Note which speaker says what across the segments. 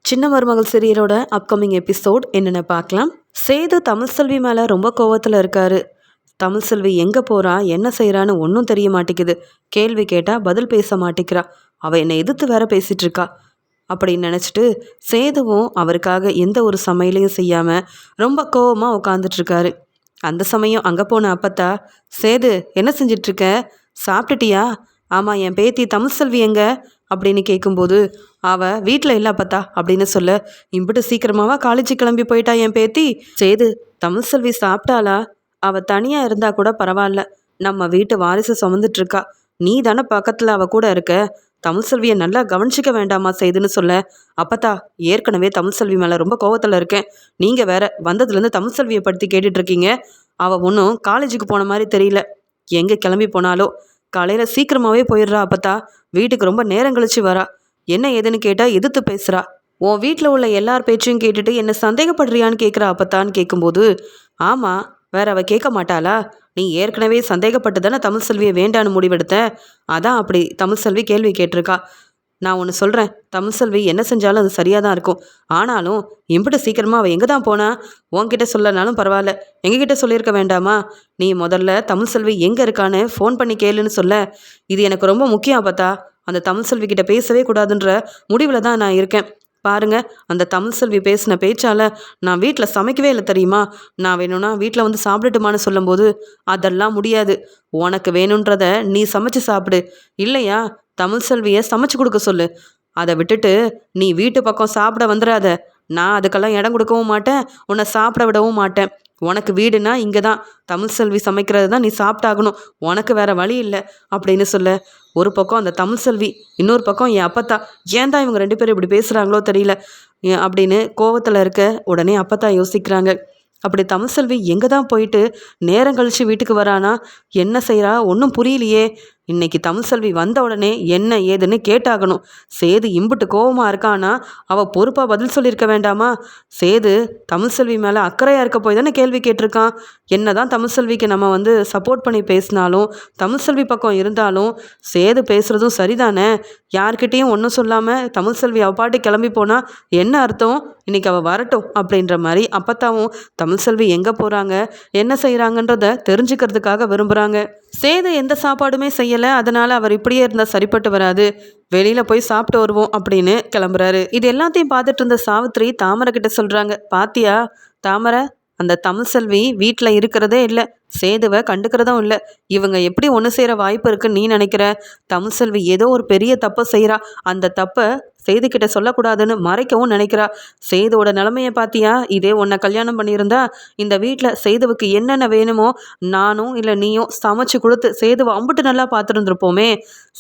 Speaker 1: சின்ன மருமகள் சீரியலோட upcoming episode என்னென்ன பார்க்கலாம். சேது தமிழ்செல்வி மேலே ரொம்ப கோவத்தில் இருக்காரு. தமிழ்செல்வி எங்கே போகிறா, என்ன செய்கிறான்னு ஒன்றும் தெரிய மாட்டேங்குது. கேள்வி கேட்டால் பதில் பேச மாட்டேங்கிறா. அவள் என்னை எதிர்த்து வேற பேசிகிட்டு இருக்கா அப்படின்னு நினச்சிட்டு சேதுவும் அவருக்காக எந்த ஒரு சமையலையும் செய்யாமல் ரொம்ப கோவமாக உட்காந்துட்ருக்காரு. அந்த சமயம் அங்கே போன அப்பத்தா, சேது என்ன செஞ்சிட்ருக்க, சாப்பிட்டுட்டியா? ஆமாம், என் பேத்தி தமிழ்செல்வி எங்க அப்படின்னு கேட்கும்போது, அவள் வீட்டில் இல்லை அப்பத்தா அப்படின்னு சொல்ல, இம்பிட்டு சீக்கிரமாவா காலேஜ் கிளம்பி போயிட்டா என் பேத்தி? சேது, தமிழ்செல்வி சாப்பிட்டாளா? அவள் தனியாக இருந்தா கூட பரவாயில்ல, நம்ம வீட்டு வாரிசு சுமந்துட்டுருக்கா. நீ தானே பக்கத்தில் அவள் கூட இருக்க. தமிழ்செல்வியை நல்லா கவனிச்சிக்க வேண்டாமா சேதுன்னு சொல்ல, அப்பத்தா ஏற்கனவே தமிழ்செல்வி மேலே ரொம்ப கோவத்தில் இருக்கேன். நீங்கள் வேற வந்ததுலேருந்து தமிழ்செல்வியை பற்றி கேட்டுட்ருக்கீங்க. அவள் ஒன்றும் காலேஜுக்கு போன மாதிரி தெரியல. எங்கே கிளம்பி போனாலோ காலையில் சீக்கிரமாகவே போயிடுறா அப்பத்தா. வீட்டுக்கு ரொம்ப நேரம் கழிச்சு வரா. என்ன ஏதுன்னு கேட்டால் எதிர்த்து பேசுகிறா. உன் வீட்டில் உள்ள எல்லார் பேச்சையும் கேட்டுட்டு என்ன சந்தேகப்படுறியான்னு கேட்குறா அப்பத்தான்னு கேட்கும்போது, ஆமாம், வேற அவள் கேட்க மாட்டாளா? நீ ஏற்கனவே சந்தேகப்பட்டு தானே தமிழ்செல்வியை வேண்டான்னு முடிவெடுத்த. அதான் அப்படி தமிழ்செல்வி கேள்வி கேட்டிருக்கா. நான் ஒன்று சொல்கிறேன், தமிழ்செல்வி என்ன செஞ்சாலும் அது சரியாக தான் இருக்கும். ஆனாலும் இம்பிட்டு சீக்கிரமாக அவள் எங்கே தான் போனா? உன்கிட்ட சொல்லனாலும் பரவாயில்ல, எங்ககிட்ட சொல்லியிருக்க வேண்டாமா? நீ முதல்ல தமிழ்செல்வி எங்கே இருக்கான்னு ஃபோன் பண்ணி கேளுன்னு சொல்ல. இது எனக்கு ரொம்ப முக்கியம் பார்த்தா. அந்த தமிழ்செல்வி கிட்ட பேசவே கூடாதுன்ற முடிவில் தான் நான் இருக்கேன். பாருங்க, அந்த தமிழ்செல்வி பேசின பேச்சால் நான் வீட்டில் சமைக்கவே இல்லை தெரியுமா? நான் வேணும்னா வீட்டில் வந்து சாப்பிட்டுட்டுமான்னு சொல்லும்போது, அதெல்லாம் முடியாது. உனக்கு வேணுன்றத நீ சமைச்சு சாப்பிடு, இல்லையா தமிழ்செல்வியை சமைச்சு கொடுக்க சொல்லு. அதை விட்டுட்டு நீ வீட்டு பக்கம் சாப்பிட வந்துடாத. நான் அதுக்கெல்லாம் இடம் கொடுக்கவும் மாட்டேன், உன்னை சாப்பிட விடவும் மாட்டேன். உனக்கு வீடுனா இங்கே தான், தமிழ்செல்வி சமைக்கிறது தான் நீ சாப்பிட்டாகணும், உனக்கு வேற வழி இல்லை அப்படின்னு சொல்ல, ஒரு பக்கம் அந்த தமிழ்செல்வி, இன்னொரு பக்கம் என் அப்பத்தா, ஏன் தான் இவங்க 2 பேரும் இப்படி பேசுகிறாங்களோ தெரியல அப்படின்னு கோவத்தில் இருக்க. உடனே அப்பத்தா யோசிக்கிறாங்க, அப்படி தமிழ்செல்வி எங்கே தான் போயிட்டு நேரம் கழித்து வீட்டுக்கு வரானா, என்ன செய்கிறா ஒன்றும் புரியலையே. இன்னைக்கு தமிழ்செல்வி வந்த உடனே என்ன ஏதுன்னு கேட்டாகணும். சேது இம்புட்டு கோவமாக இருக்கானா, அவள் பொறுப்பாக பதில் சொல்லியிருக்க வேண்டாமா? சேது தமிழ்செல்வி மேலே அக்கறையாக இருக்க போய் தானே கேள்வி கேட்டிருக்கான். என்ன தான் தமிழ்செல்விக்கு நம்ம சப்போர்ட் பண்ணி பேசினாலும், தமிழ்செல்வி பக்கம் இருந்தாலும் சேது பேசுகிறதும் சரிதானே. யார்கிட்டேயும் ஒன்றும் சொல்லாமல் தமிழ்செல்வி அவள் பாட்டு கிளம்பி போனால் என்ன அர்த்தம்? இன்னைக்கு அவள் வரட்டும் அப்படின்ற மாதிரி அப்பத்தாவும் தமிழ்செல்வி எங்கே போகிறாங்க, என்ன செய்கிறாங்கன்றத தெரிஞ்சுக்கிறதுக்காக விரும்புகிறாங்க. சேது எந்த சாப்பாடுமே செய்யலை, அதனால் அவர் இப்படியே இருந்தால் சரிப்பட்டு வராது, வெளியில் போய் சாப்பிட்டு வருவோம் அப்படின்னு கிளம்புறாரு. இது எல்லாத்தையும் பார்த்துட்டு இருந்த சாவித்ரி தாமரை கிட்ட சொல்கிறாங்க, பாத்தியா தாமரை, அந்த தமிழ்செல்வி வீட்டில் இருக்கிறதே இல்லை, சேதுவை கண்டுக்கிறதும் இல்லை. இவங்க எப்படி ஒன்று சேர வாய்ப்பு இருக்குன்னு நீ நினைக்கிற? தமிழ்செல்வி ஏதோ ஒரு பெரிய தப்பை செய்கிறா, அந்த தப்பை சேதுக்கிட்ட சொல்லக்கூடாதுன்னு மறைக்கவும் நினைக்கிறா. சேதுவோட நிலைமையை பார்த்தியா? இதே உன்னை கல்யாணம் பண்ணியிருந்தா இந்த வீட்டில் சேதுவுக்கு என்னென்ன வேணுமோ நானும் இல்லை நீயும் சமைச்சு கொடுத்து சேதுவை அம்புட்டு நல்லா பார்த்துருந்துருப்போமே.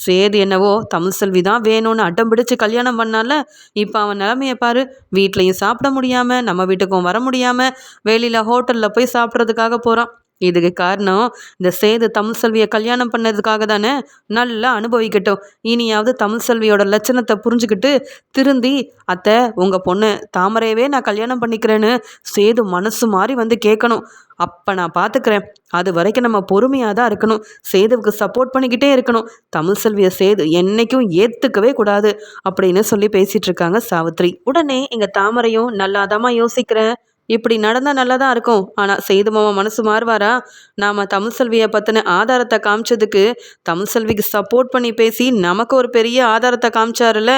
Speaker 1: சேது என்னவோ தமிழ்செல்வி தான் வேணும்னு அடம் பிடிச்சு கல்யாணம் பண்ணால, இப்போ அவன் நிலைமையை பாரு. வீட்லையும் சாப்பிட முடியாமல், நம்ம வீட்டுக்கும் வர முடியாமல், வெளியில் ஹோட்டலில் போய் சாப்பிட்றதுக்காக போகிறான். இதுக்கு காரணம் இந்த சேது தமிழ்செல்வியை கல்யாணம் பண்ணதுக்காக தானே. நல்லா அனுபவிக்கட்டும். இனியாவது தமிழ்செல்வியோட லட்சணத்தை புரிஞ்சுக்கிட்டு திருந்தி, அத்தை உங்கள் பொண்ணு தாமரையவே நான் கல்யாணம் பண்ணிக்கிறேன்னு சேது மனசு மாறி கேட்கணும். அப்போ நான் பார்த்துக்கிறேன். அது வரைக்கும் நம்ம பொறுமையாக தான் இருக்கணும், சேதுவுக்கு சப்போர்ட் பண்ணிக்கிட்டே இருக்கணும். தமிழ்செல்வியை சேது என்றைக்கும் ஏற்றுக்கவே கூடாது அப்படின்னு சொல்லி பேசிகிட்டு இருக்காங்க சாவித்ரி. உடனே எங்கள் தாமரையும் நல்லாதாம்மா யோசிக்கிறேன், இப்படி நடந்தால் நல்லா தான் இருக்கும். ஆனால் சேது மாமா மனசு மாறுவாரா? நாம் தமிழ்செல்வியை பற்றின ஆதாரத்தை காமிச்சதுக்கு தமிழ்செல்விக்கு சப்போர்ட் பண்ணி பேசி நமக்கு ஒரு பெரிய ஆதாரத்தை காமிச்சாருல்ல.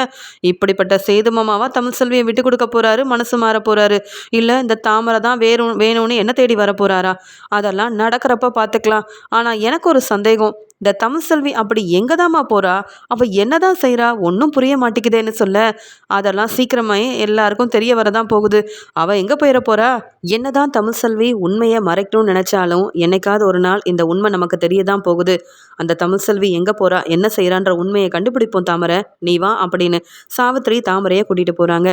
Speaker 1: இப்படிப்பட்ட சேது மாமாவா தமிழ்செல்வியை விட்டு கொடுக்க போகிறாரு, மனசு மாற போகிறாரு? இல்லை இந்த தாமரை தான் வேணும்னு என்ன தேடி வர போகிறாரா? அதெல்லாம் நடக்கிறப்ப பார்த்துக்கலாம். ஆனால் எனக்கு ஒரு சந்தேகம், இந்த தமிழ்செல்வி அப்படி எங்கே தாம்மா போகிறா? அவள் என்ன தான் செய்கிறா? ஒன்றும் புரிய மாட்டேங்குதேன்னு சொல்ல, அதெல்லாம் சீக்கிரமே எல்லாருக்கும் தெரிய வரதான் போகுது. அவள் எங்கே போயிட போகிறா? என்ன தான் தமிழ்செல்வி உண்மையை மறைக்கணும்னு நினச்சாலும் என்னைக்காவது ஒரு நாள் இந்த உண்மை நமக்கு தெரிய தான் போகுது. அந்த தமிழ்செல்வி எங்கே போகிறா, என்ன செய்கிறான்ற உண்மையை கண்டுபிடிப்போம் தாமரை, நீ வா அப்படின்னு சாவித்ரி தாமரையை கூட்டிகிட்டு போகிறாங்க.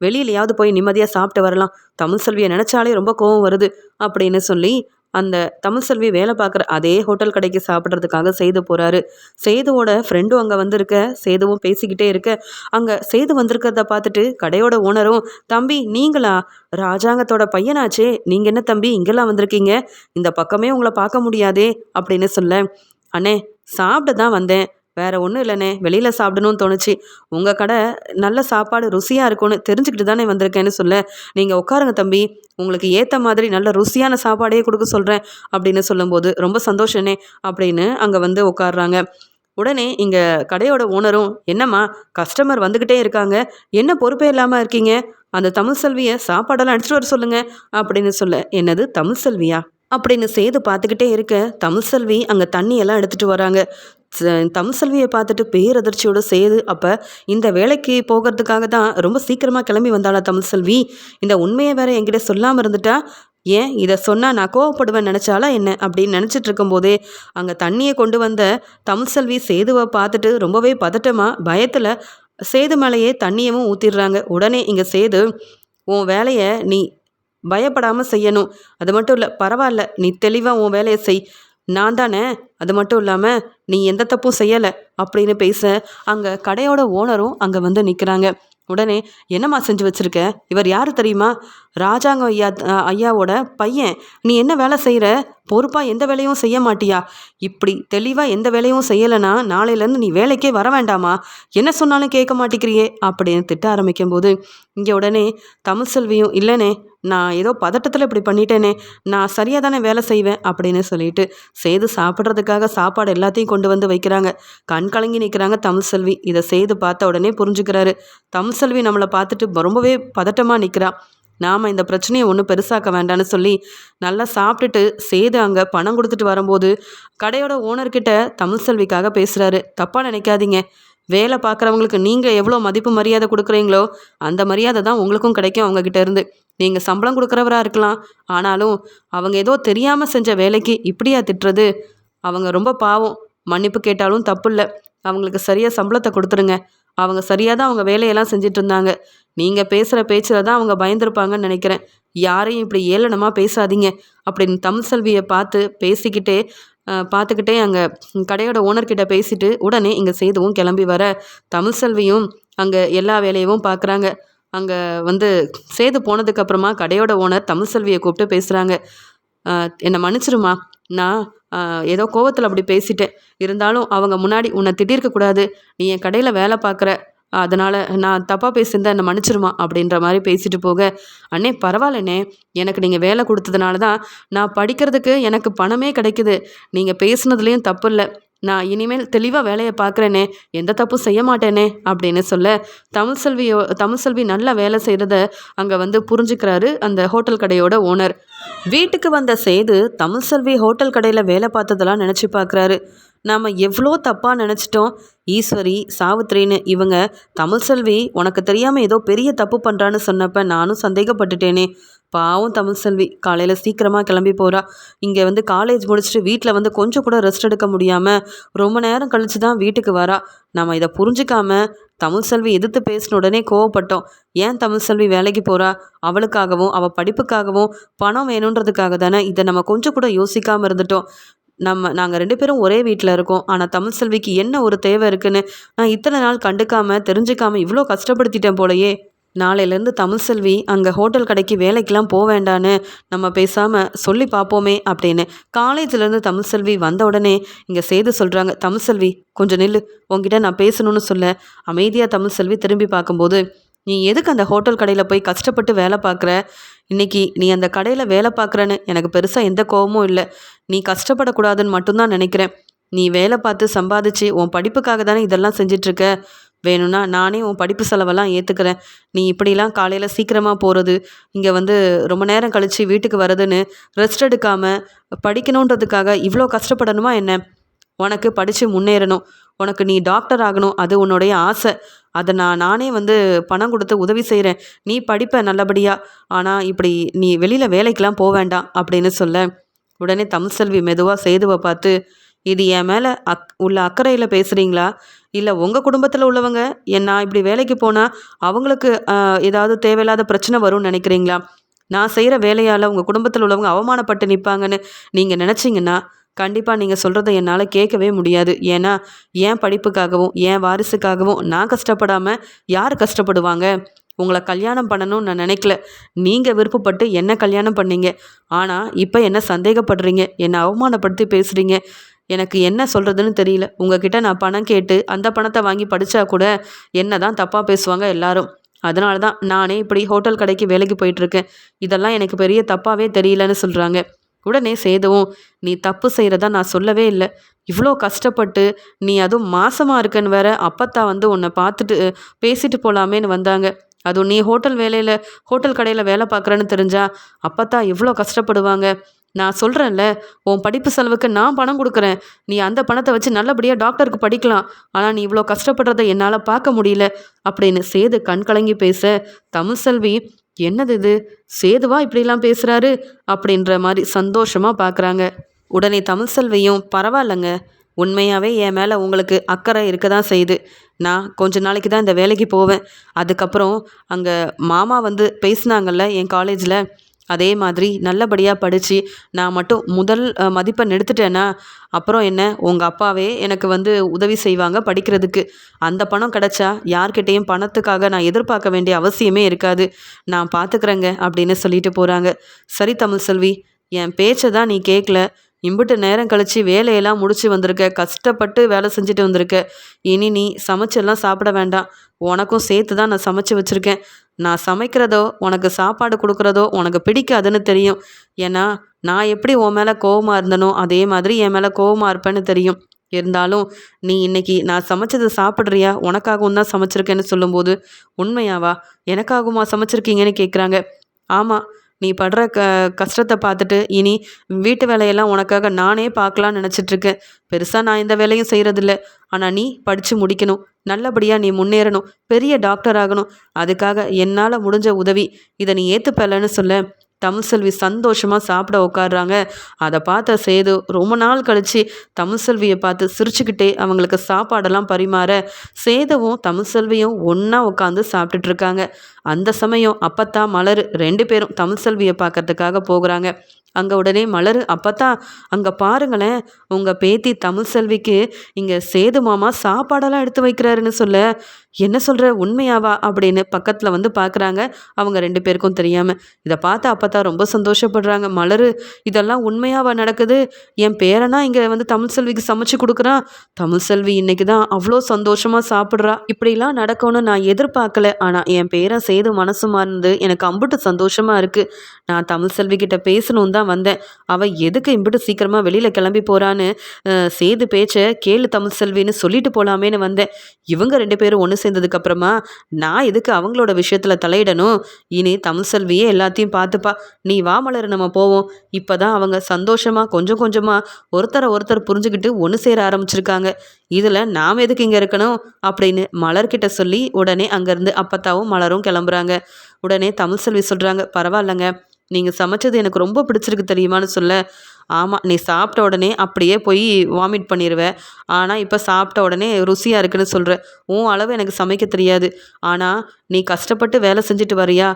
Speaker 1: வெளியிலையாவது போய் நிம்மதியாக சாப்பிட்டு வரலாம், தமிழ்செல்வியை நினச்சாலே ரொம்ப கோவம் வருது அப்படின்னு சொல்லி அந்த தமிழ்செல்வி வேலை பார்க்குற அதே ஹோட்டல் கடைக்கு சாப்பிட்றதுக்காக சேது போகிறாரு. சேதுவோட ஃப்ரெண்டும் அங்கே வந்திருக்க, சேதுவும் பேசிக்கிட்டே இருக்க, அங்கே சேது வந்திருக்கிறத பார்த்துட்டு கடையோட ஓனரும், தம்பி நீங்களா? ராஜாங்கத்தோட பையனாச்சே, நீங்கள் என்ன தம்பி இங்கெல்லாம் வந்திருக்கீங்க? இந்த பக்கமே உங்களை பார்க்க முடியாதே அப்படின்னு சொல்ல, அண்ணே சாப்பிட தான் வந்தேன், வேறு ஒன்றும் இல்லைண்ணே, வெளியில் சாப்பிடணும்னு தோணுச்சு. உங்கள் கடை நல்ல சாப்பாடு ருசியாக இருக்கும்னு தெரிஞ்சுக்கிட்டு தானே வந்திருக்கேன்னு சொல்ல, நீங்கள் உட்காருங்க தம்பி, உங்களுக்கு ஏற்ற மாதிரி நல்ல ருசியான சாப்பாடையே கொடுக்க சொல்கிறேன் அப்படின்னு சொல்லும்போது, ரொம்ப சந்தோஷண்ணே அப்படின்னு அங்கே வந்து உட்காடுறாங்க. உடனே இங்கே கடையோட ஓனரும், என்னம்மா கஸ்டமர் வந்துக்கிட்டே இருக்காங்க, என்ன பொறுப்பே இல்லாமல் இருக்கீங்க, அந்த தமிழ் செல்வியை சாப்பாடெல்லாம் எடுத்துகிட்டு வர சொல்லுங்க அப்படின்னு சொல்ல, என்னது தமிழ் செல்வியா அப்படின்னு சேது பார்த்துக்கிட்டே இருக்க, தமிழ் செல்வி அங்கே தண்ணியெல்லாம் எடுத்துகிட்டு வராங்க. தமிழ் செல்வியை பார்த்துட்டு பேரதிர்ச்சியோட சேது, அப்போ இந்த வேலைக்கு போகிறதுக்காக தான் ரொம்ப சீக்கிரமாக கிளம்பி வந்தாளா தமிழ் செல்வி, இந்த உண்மையை வேற என்கிட்ட சொல்லாமல் இருந்துட்டா, ஏன் இதை சொன்னால் நான் கோவப்படுவேன் நினச்சாலா என்ன அப்படின்னு நினச்சிட்டு இருக்கும்போதே அங்கே தண்ணியை கொண்டு வந்த தமிழ் செல்வி சேதுவை பார்த்துட்டு ரொம்பவே பதட்டமாக பயத்தில் சேது மேலேயே தண்ணியவும் ஊற்றிடுறாங்க. உடனே இங்கே சேது, உன் வேலையை நீ பயப்படாமல் செய்யணும், அது மட்டும் இல்லை பரவாயில்ல, நீ தெளிவாக உன் வேலையை செய், நான் தானே, அது மட்டும் இல்லாமல் நீ எந்த தப்பும் செய்யலை அப்படின்னு பேச அங்கே கடையோட ஓனரும் அங்கே வந்து நிற்கிறாங்க. உடனே, என்னம்மா செஞ்சு வச்சுருக்க, இவர் யார் தெரியுமா, ராஜாங்க ஐயாவோட பையன், நீ என்ன வேலை செய்கிற, பொறுப்பாக எந்த வேலையும் செய்ய மாட்டியா, இப்படி தெளிவாக எந்த வேலையும் செய்யலைன்னா நாளையிலேருந்து நீ வேலைக்கே வர வேண்டாமா, என்ன சொன்னாலும் கேட்க மாட்டேங்கிறியே அப்படின்னு திட்ட ஆரம்பிக்கும் போது இங்கே உடனே தமிழ் செல்வியும், இல்லைனே நான் ஏதோ பதட்டத்தில் இப்படி பண்ணிட்டேனே, நான் சரியாக தானே வேலை செய்வேன் அப்படின்னு சொல்லிட்டு சேது சாப்பிட்றதுக்காக சாப்பாடு எல்லாத்தையும் கொண்டு வந்து வைக்கிறாங்க. கண் கலங்கி நிற்கிறாங்க தமிழ் செல்வி. இதை சேது பார்த்த உடனே புரிஞ்சுக்கிறாரு. தமிழ் செல்வி நம்மளை பார்த்துட்டு ரொம்பவே பதட்டமாக நிற்கிறான், நாம் இந்த பிரச்சனையை ஒன்றும் பெருசாக்க வேண்டான்னு சொல்லி நல்லா சாப்பிட்டுட்டு சேது அங்கே பணம் கொடுத்துட்டு வரும்போது கடையோட ஓனர்கிட்ட தமிழ் செல்விக்காக பேசுகிறாரு. தப்பாக நினைக்காதீங்க, வேலை பார்க்குறவங்களுக்கு நீங்கள் எவ்வளோ மதிப்பு மரியாதை கொடுக்குறீங்களோ அந்த மரியாதை தான் உங்களுக்கும் கிடைக்கும் அவங்கக்கிட்ட இருந்து. நீங்கள் சம்பளம் கொடுக்குறவராக இருக்கலாம், ஆனாலும் அவங்க ஏதோ தெரியாமல் செஞ்ச வேலைக்கு இப்படியா திட்டுறது, அவங்க ரொம்ப பாவம், மன்னிப்பு கேட்டாலும் தப்பு இல்லை, அவங்களுக்கு சரியாக சம்பளத்தை கொடுத்துருங்க, அவங்க சரியாக தான் அவங்க வேலையெல்லாம் செஞ்சிட்டு இருந்தாங்க, நீங்கள் பேசுகிற பேச்சில் தான் அவங்க பயந்துருப்பாங்கன்னு நினைக்கிறேன், யாரையும் இப்படி ஏளனமாக பேசாதீங்க அப்படின்னு தமிழ் செல்வியை பார்த்துக்கிட்டே அங்கே கடையோட ஓனர்கிட்ட பேசிட்டு உடனே இங்கே சேதுவும் கிளம்பி வர தமிழ் செல்வியும் அங்கே எல்லா வேலையவும் பார்க்குறாங்க. அங்கே வந்து சேது போனதுக்கப்புறமா கடையோட ஓனர் தமிழ் செல்வியை கூப்பிட்டு பேசுகிறாங்க. என்னை மன்னிச்சிருமா, நான் ஏதோ கோவத்தில் அப்படி பேசிட்டேன், இருந்தாலும் அவங்க முன்னாடி உன்னை திட்டிருக்கக்கூடாது, நீ என் கடையில் வேலை பார்க்குற, அதனால் நான் தப்பாக பேசியிருந்தேன், என்னை மன்னிச்சிருமா அப்படின்ற மாதிரி பேசிட்டு போக, அண்ணே பரவாயில்லண்ணே, எனக்கு நீங்கள் வேலை கொடுத்ததுனால தான் நான் படிக்கிறதுக்கு எனக்கு பணமே கிடைக்குது, நீங்கள் பேசுனதுலேயும் தப்பு இல்லை, நான் இனிமேல் தெளிவாக வேலையை பார்க்குறேனே, எந்த தப்பும் செய்ய மாட்டேனே அப்படின்னு சொல்ல தமிழ் செல்வி நல்லா வேலை செய்கிறத அங்கே வந்து புரிஞ்சுக்கிறாரு அந்த ஹோட்டல் கடையோட ஓனர். வீட்டுக்கு வந்த சேது தமிழ் செல்வி ஹோட்டல் கடையில் வேலை பார்த்ததெல்லாம் நினச்சி பார்க்குறாரு. நாம் எவ்வளோ தப்பாக நினச்சிட்டோம், ஈஸ்வரி சாவித்ரின்னு இவங்க தமிழ் செல்வி உனக்கு தெரியாமல் ஏதோ பெரிய தப்பு பண்ணுறான்னு சொன்னப்போ நானும் சந்தேகப்பட்டுட்டேனே, பாவம் தமிழ் செல்வி காலையில் சீக்கிரமாக கிளம்பி போகிறா, இங்கே வந்து காலேஜ் முடிச்சுட்டு வீட்டில் வந்து கொஞ்சம் கூட ரெஸ்ட் எடுக்க முடியாமல் ரொம்ப நேரம் கழித்து தான் வீட்டுக்கு வரா. நம்ம இதை புரிஞ்சிக்காம தமிழ் செல்வி எதிர்த்து பேசின உடனே கோவப்பட்டோம். ஏன் தமிழ் செல்வி வேலைக்கு போகிறா, அவளுக்காகவும் அவள் படிப்புக்காகவும் பணம் வேணுன்றதுக்காக தானே, இதை நம்ம கொஞ்சம் கூட யோசிக்காமல் இருந்துட்டோம். நாங்கள் 2 பேரும் ஒரே வீட்டில் இருக்கோம், ஆனால் தமிழ் செல்விக்கு என்ன ஒரு தேவை இருக்குன்னு நான் இத்தனை நாள் கண்டுக்காமல் தெரிஞ்சுக்காமல் இவ்வளோ கஷ்டப்படுத்திட்டேன் போலையே. நாளையிலேருந்து தமிழ் செல்வி அங்கே ஹோட்டல் கடைக்கு வேலைக்கெலாம் போக வேண்டான்னு நம்ம பேசாமல் சொல்லி பார்ப்போமே அப்படின்னு காலேஜிலேருந்து தமிழ் செல்வி வந்த உடனே இங்கே சேது சொல்கிறாங்க. தமிழ் செல்வி கொஞ்சம் நில்லு, உங்ககிட்ட நான் பேசணும்னு சொல்ல அமைதியாக தமிழ் செல்வி திரும்பி பார்க்கும்போது, நீ எதுக்கு அந்த ஹோட்டல் கடையில் போய் கஷ்டப்பட்டு வேலை பார்க்குற, இன்றைக்கி நீ அந்த கடையில் வேலை பார்க்குறன்னு எனக்கு பெருசாக எந்த கோபமும் இல்லை, நீ கஷ்டப்படக்கூடாதுன்னு மட்டும்தான் நினைக்கிறேன். நீ வேலை பார்த்து சம்பாதிச்சு உன் படிப்புக்காக தானே இதெல்லாம் செஞ்சிட்ருக்க, வேணும்னா நானே உன் படிப்பு செலவெல்லாம் ஏற்றுக்கிறேன். நீ இப்படிலாம் காலையில் சீக்கிரமாக போகிறது, இங்கே வந்து ரொம்ப நேரம் கழித்து வீட்டுக்கு வர்றதுன்னு ரெஸ்ட் எடுக்காமல் படிக்கணுன்றதுக்காக இவ்வளோ கஷ்டப்படணுமா என்ன? உனக்கு படித்து முன்னேறணும், உனக்கு நீ டாக்டர் ஆகணும், அது உன்னுடைய ஆசை, அதை நானே வந்து பணம் கொடுத்து உதவி செய்கிறேன், நீ படிப்ப நல்லபடியாக, ஆனால் இப்படி நீ வெளியில் வேலைக்கெலாம் போக வேண்டாம் அப்படின்னு சொல்ல உடனே தமிழ் செல்வி மெதுவாக சேதுவை பார்த்து, இது என் மேலே உள்ள அக்கறையில் பேசுகிறீங்களா, இல்லை உங்கள் குடும்பத்தில் உள்ளவங்க நான் இப்படி வேலைக்கு போனால் அவங்களுக்கு ஏதாவது தேவையில்லாத பிரச்சனை வரும்னு நினைக்கிறீங்களா, நான் செய்கிற வேலையால் உங்கள் குடும்பத்தில் உள்ளவங்க அவமானப்பட்டு நிற்பாங்கன்னு நீங்கள் நினச்சிங்கன்னா கண்டிப்பாக நீங்கள் சொல்கிறத என்னால் கேட்கவே முடியாது. ஏன்னா என் படிப்புக்காகவும் என் வாரிசுக்காகவும் நான் கஷ்டப்படாமல் யார் கஷ்டப்படுவாங்க? உங்களை கல்யாணம் பண்ணணும்னு நான் நினைக்கல, நீங்கள் விருப்பப்பட்டு என்ன கல்யாணம் பண்ணீங்க, ஆனால் இப்போ என்ன சந்தேகப்படுறீங்க, என்னை அவமானப்படுத்தி பேசுகிறீங்க, எனக்கு என்ன சொல்கிறதுன்னு தெரியல. உங்ககிட்ட நான் பணம் கேட்டு அந்த பணத்தை வாங்கி படித்தா கூட என்ன தான் தப்பாக பேசுவாங்க எல்லாரும். அதனால தான் நானே இப்படி ஹோட்டல் கடைக்கு வேலைக்கு போயிட்டுருக்கேன். இதெல்லாம் எனக்கு பெரிய தப்பாகவே தெரியலன்னு சொல்கிறாங்க. உடனே சேதுவும், நீ தப்பு செய்கிறதா நான் சொல்லவே இல்லை. இவ்வளோ கஷ்டப்பட்டு நீ அதுவும் மாசமாக இருக்கன்னு வேற அப்பத்தா வந்து உன்னை பார்த்துட்டு பேசிட்டு போகலாமேன்னு வந்தாங்க. அதுவும் நீ ஹோட்டல் கடையில் வேலை பார்க்குறேன்னு தெரிஞ்சா அப்பத்தா எவ்வளோ கஷ்டப்படுவாங்க. நான் சொல்கிறேன்ல, உன் படிப்பு செலவுக்கு நான் பணம் கொடுக்குறேன். நீ அந்த பணத்தை வச்சு நல்லபடியாக டாக்டருக்கு படிக்கலாம். ஆனால் நீ இவ்வளோ கஷ்டப்படுறத என்னால் பார்க்க முடியல அப்படின்னு சேது கண் கலங்கி பேச, தமிழ்செல்வி என்னது இது, சேதுவா இப்படிலாம் பேசுகிறாரு அப்படின்ற மாதிரி சந்தோஷமாக பார்க்குறாங்க. உடனே தமிழ்செல்வியும், பரவாயில்லைங்க, உண்மையாகவே என் மேலே உங்களுக்கு அக்கறை இருக்க தான் செய்யுது. நான் கொஞ்ச நாளைக்கு தான் இந்த வேலைக்கு போவேன். அதுக்கப்புறம் அங்கே மாமா வந்து பேசினாங்கல்ல என் காலேஜில், அதே மாதிரி நல்லபடியாக படித்து நான் மட்டும் முதல் மதிப்பெண் எடுத்துட்டேன்னா அப்புறம் என்ன, உங்கள் அப்பாவே எனக்கு வந்து உதவி செய்வாங்க படிக்கிறதுக்கு. அந்த பணம் கிடச்சா யார்கிட்டேயும் பணத்துக்காக நான் எதிர்பார்க்க வேண்டிய அவசியமே இருக்காது. நான் பார்த்துக்கிறேங்க அப்படின்னு சொல்லிட்டு போகிறாங்க. சரி தமிழ்செல்வி, என் பேச்சை தான் நீ கேட்கல. இம்புட்டு நேரம் கழித்து வேலையெல்லாம் முடிச்சு வந்திருக்க, கஷ்டப்பட்டு வேலை செஞ்சுட்டு வந்திருக்க. இனி நீ சமைச்செல்லாம் சாப்பிட வேண்டாம். உனக்கும் சேர்த்து தான் நான் சமைச்சு வச்சுருக்கேன். நான் சமைக்கிறதோ உனக்கு சாப்பாடு கொடுக்குறதோ உனக்கு பிடிக்காதுன்னு தெரியும். ஏன்னா நான் எப்படி உன் மேலே கோவமாக இருந்தனோ அதே மாதிரி என் மேலே கோவமாக இருப்பேன்னு தெரியும். இருந்தாலும் நீ இன்னைக்கு நான் சமைச்சதை சாப்பிட்றியா, உனக்காகவும் தான் சமைச்சிருக்கேன்னு சொல்லும்போது, உண்மையாவா, எனக்காகவுமா சமைச்சிருக்கீங்கன்னு கேட்குறாங்க. ஆமாம், நீ படுற கஷ்டத்தை பார்த்துட்டு இனி வீட்டு வேலையெல்லாம் உனக்காக நானே பார்க்கலான்னு நினச்சிட்ருக்கேன். பெருசாக நான் இந்த வேலையும் செய்கிறதில்ல. ஆனால் நீ படித்து முடிக்கணும், நல்லபடியாக நீ முன்னேறணும், பெரிய டாக்டர் ஆகணும். அதுக்காக என்னால் முடிஞ்ச உதவி, இதை நீ ஏற்றுப்பலன்னு சொல்ல தமிழ்செல்வி சந்தோஷமாக சாப்பிட உட்காடுறாங்க. அதை பார்த்த சேது ரொம்ப நாள் கழித்து தமிழ்செல்வியை பார்த்து சிரிச்சுக்கிட்டே அவங்களுக்கு சாப்பாடெல்லாம் பரிமாற, சேதுவும் தமிழ்செல்வியும் ஒன்றா உட்காந்து சாப்பிட்டுட்ருக்காங்க. அந்த சமயம் அப்பத்தா மலர் 2 பேரும் தமிழ்செல்வியை பார்க்கறதுக்காக போகிறாங்க. அங்கே உடனே மலர், அப்பத்தா அங்கே பாருங்களேன், உங்கள் பேத்தி தமிழ்செல்விக்கு இங்கே சேது மாமா சாப்பாடெல்லாம் எடுத்து வைக்கிறாருன்னு சொல்ல, என்ன சொல்கிற, உண்மையாவா அப்படின்னு பக்கத்தில் வந்து பார்க்குறாங்க. அவங்க 2 பேருக்கும் தெரியாமல். இதை பார்த்து அப்பத்தா ரொம்ப சந்தோஷப்படுறாங்க. மலர், இதெல்லாம் உண்மையாவா நடக்குது? என் பேரனா இங்கே வந்து தமிழ்செல்விக்கு சமைச்சு கொடுக்குறான். தமிழ்செல்வி இன்னைக்கு தான் அவ்வளோ சந்தோஷமாக சாப்பிட்றா. இப்படிலாம் நடக்கும்னு நான் எதிர்பார்க்கல. ஆனால் என் பேரன் சேது மனசு மாறுந்து எனக்கு அம்புட்டு சந்தோஷமாக இருக்குது. நான் தமிழ்செல்வி கிட்ட பேசணும் தான் வந்தேன். அவள் எதுக்கு இம்பிட்டு சீக்கிரமாக வெளியில் கிளம்பி போகிறான்னு சேது பேச்சை கேளு தமிழ்செல்வின்னு சொல்லிட்டு போகலாமேன்னு வந்தேன். இவங்க 2 பேரும் ஒன்று சேர்ந்ததுக்கப்புறமா நான் எதுக்கு அவங்களோட விஷயத்தில் தலையிடணும்? இனி தமிழ்செல்வியே எல்லாத்தையும் பார்த்துப்பா. நீ வா மலர், நம்ம போவோம். இப்போ தான் அவங்க சந்தோஷமாக கொஞ்சம் கொஞ்சமாக ஒருத்தர் புரிஞ்சுக்கிட்டு ஒன்று சேர ஆரம்பிச்சிருக்காங்க. இதில் நாம் எதுக்கு இங்கே இருக்கணும் அப்படின்னு மலர்கிட்ட சொல்லி உடனே அங்கேருந்து அப்பத்தாவும் மலரும் கிளம்புறாங்க. உடனே தமிழ்செல்வி சொல்கிறாங்க, பரவாயில்லைங்க, நீங்கள் சமைச்சது எனக்கு ரொம்ப பிடிச்சிருக்கு தெரியுமான்னு சொல்ல, ஆமாம், நீ சாப்பிட்ட உடனே அப்படியே போய் வாமிட் பண்ணிடுவேன். ஆனால் இப்போ சாப்பிட்ட உடனே ருசியாக இருக்குன்னு சொல்கிற. உன் அளவு எனக்கு சமைக்க தெரியாது. ஆனால் நீ கஷ்டப்பட்டு வேலை செஞ்சுட்டு வரியா,